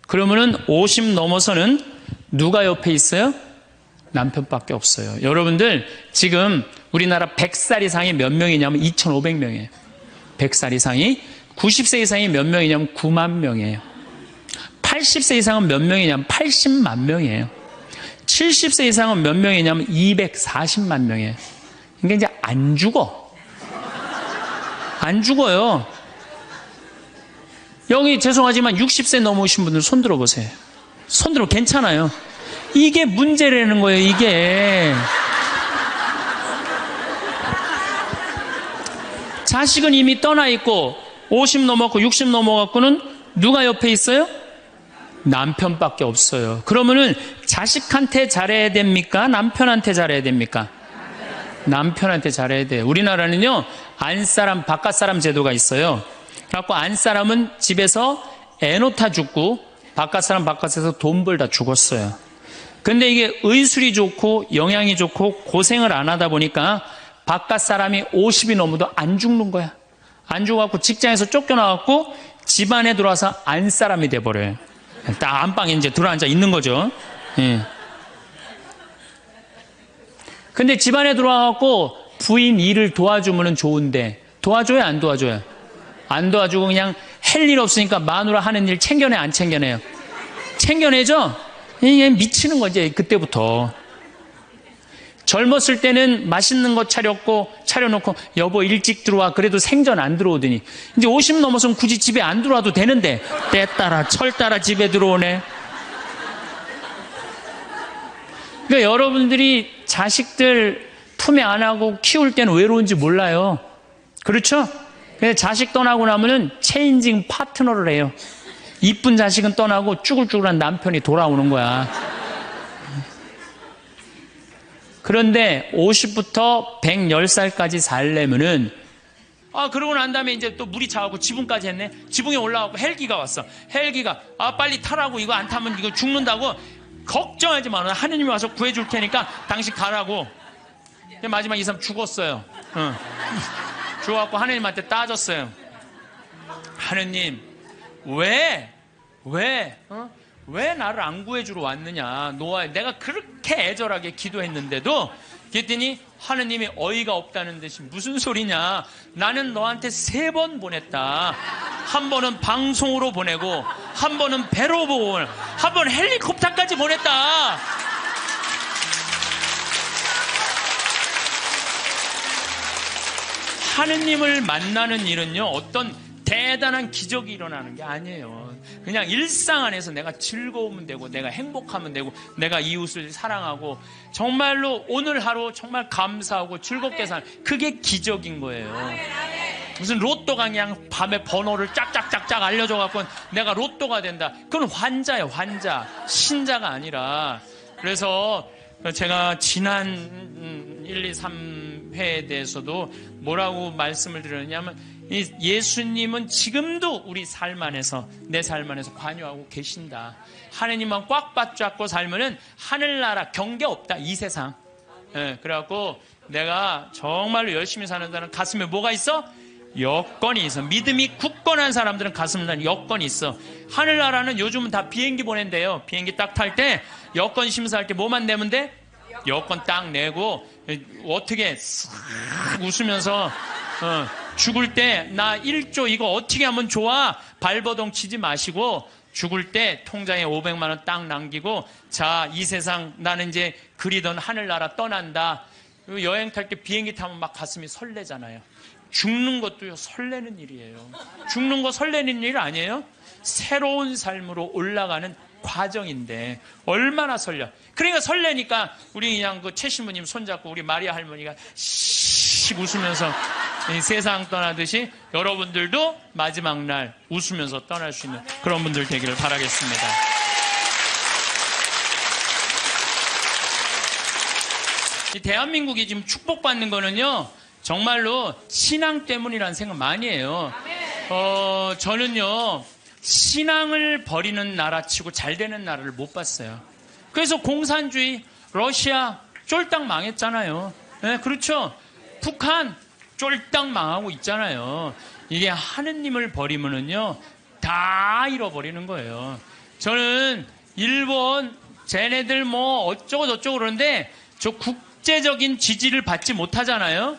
그러면은 50 넘어서는 누가 옆에 있어요? 남편밖에 없어요. 여러분들 지금 우리나라 100살 이상이 몇 명이냐면 2,500명이에요. 100살 이상이. 90세 이상이 몇 명이냐면 9만 명이에요. 80세 이상은 몇 명이냐면 80만 명이에요. 70세 이상은 몇 명이냐면 240만 명이에요. 그러니까 이제 안 죽어. 안 죽어요. 여기 죄송하지만 60세 넘으신 분들 손 들어보세요. 손 들어 괜찮아요. 이게 문제라는 거예요, 이게. 자식은 이미 떠나 있고 50 넘었고 60 넘어갖고는 누가 옆에 있어요? 남편밖에 없어요. 그러면은 자식한테 잘해야 됩니까? 남편한테 잘해야 됩니까? 남편한테 잘해야 돼요. 우리나라는요 안사람 바깥사람 제도가 있어요. 그래갖고 안사람은 집에서 애 놓다 죽고 바깥사람 바깥에서 돈 벌다 죽었어요. 근데 이게 의술이 좋고 영양이 좋고 고생을 안 하다 보니까 바깥사람이 50이 넘어도 안 죽는 거야. 안 죽어갖고 직장에서 쫓겨나갖고 집안에 들어와서 안사람이 돼버려요. 딱 안방에 이제 들어앉아 있는 거죠. 예. 근데 집안에 들어와갖고 부인 일을 도와주면 좋은데 도와줘요, 안 도와줘요? 안 도와주고 그냥 할 일 없으니까 마누라 하는 일 챙겨내, 안 챙겨내요? 챙겨내죠? 이게 미치는 거지, 그때부터. 젊었을 때는 맛있는 거 차려놓고 여보 일찍 들어와 그래도 생전 안 들어오더니 이제 50 넘어서는 굳이 집에 안 들어와도 되는데 때 따라 철 따라 집에 들어오네. 그러니까 여러분들이 자식들 품에 안 하고 키울 때는 외로운지 몰라요. 그렇죠? 근데 자식 떠나고 나면은 체인징 파트너를 해요. 이쁜 자식은 떠나고 쭈글쭈글한 남편이 돌아오는 거야. 그런데 50부터 110살까지 살려면은 그러고 난 다음에 이제 또 물이 차갖고 지붕까지 했네. 지붕에 올라가고 헬기가 왔어. 헬기가 빨리 타라고, 이거 안 타면 이거 죽는다고. 걱정하지 마. 하느님이 와서 구해줄 테니까 당신 가라고. 마지막 이 사람 죽었어요. 죽어갖고 하느님한테 따졌어요. 하느님 왜 나를 안 구해주러 왔느냐. 내가 그렇게 애절하게 기도했는데도. 그랬더니 하느님이 어이가 없다는 듯이 무슨 소리냐. 나는 너한테 3번 보냈다. 한 번은 방송으로 보내고 한 번은 배로 보고 한 번 헬리콥터까지 보냈다. 하느님을 만나는 일은요 어떤 대단한 기적이 일어나는 게 아니에요. 그냥 일상 안에서 내가 즐거우면 되고 내가 행복하면 되고 내가 이웃을 사랑하고 정말로 오늘 하루 정말 감사하고 즐겁게 사는, 그게 기적인 거예요. 무슨 로또가 그냥 밤에 번호를 짝짝짝짝 알려줘갖고 내가 로또가 된다. 그건 환자예요, 환자. 신자가 아니라. 그래서 제가 지난 1, 2, 3회에 대해서도 뭐라고 말씀을 드렸냐면 예수님은 지금도 우리 삶 안에서, 내 삶 안에서 관여하고 계신다. 하느님만 꽉 받잡고 살면은 하늘나라 경계 없다, 이 세상. 그래갖고 내가 정말로 열심히 사는 사람 가슴에 뭐가 있어? 여건이 있어. 믿음이 굳건한 사람들은 가슴에 여건이 있어. 하늘나라는 요즘은 다 비행기 보낸대요. 비행기 딱 탈 때 여건 심사할 때 뭐만 내면 돼? 여건 딱 내고 어떻게 싹 웃으면서 죽을 때 나 1조 이거 어떻게 하면 좋아? 발버둥 치지 마시고 죽을 때 통장에 500만 원 딱 남기고 자, 이 세상 나는 이제 그리던 하늘나라 떠난다. 여행 탈 때 비행기 타면 막 가슴이 설레잖아요. 죽는 것도요, 설레는 일이에요. 죽는 거 설레는 일 아니에요? 새로운 삶으로 올라가는 과정인데 얼마나 설레. 그러니까 설레니까 우리 그냥 그 최 신부님 손잡고 우리 마리아 할머니가 씩 웃으면서 이 세상 떠나듯이 여러분들도 마지막 날 웃으면서 떠날 수 있는 그런 분들 되기를 바라겠습니다. 이 대한민국이 지금 축복받는 거는요, 정말로 신앙 때문이라는 생각 많이 해요. 저는요, 신앙을 버리는 나라치고 잘 되는 나라를 못 봤어요. 그래서 공산주의, 러시아 쫄딱 망했잖아요. 네, 그렇죠. 북한 쫄딱 망하고 있잖아요. 이게 하느님을 버리면은요, 다 잃어버리는 거예요. 저는 일본 쟤네들 뭐 어쩌고 저쩌고 그러는데 저 국제적인 지지를 받지 못하잖아요.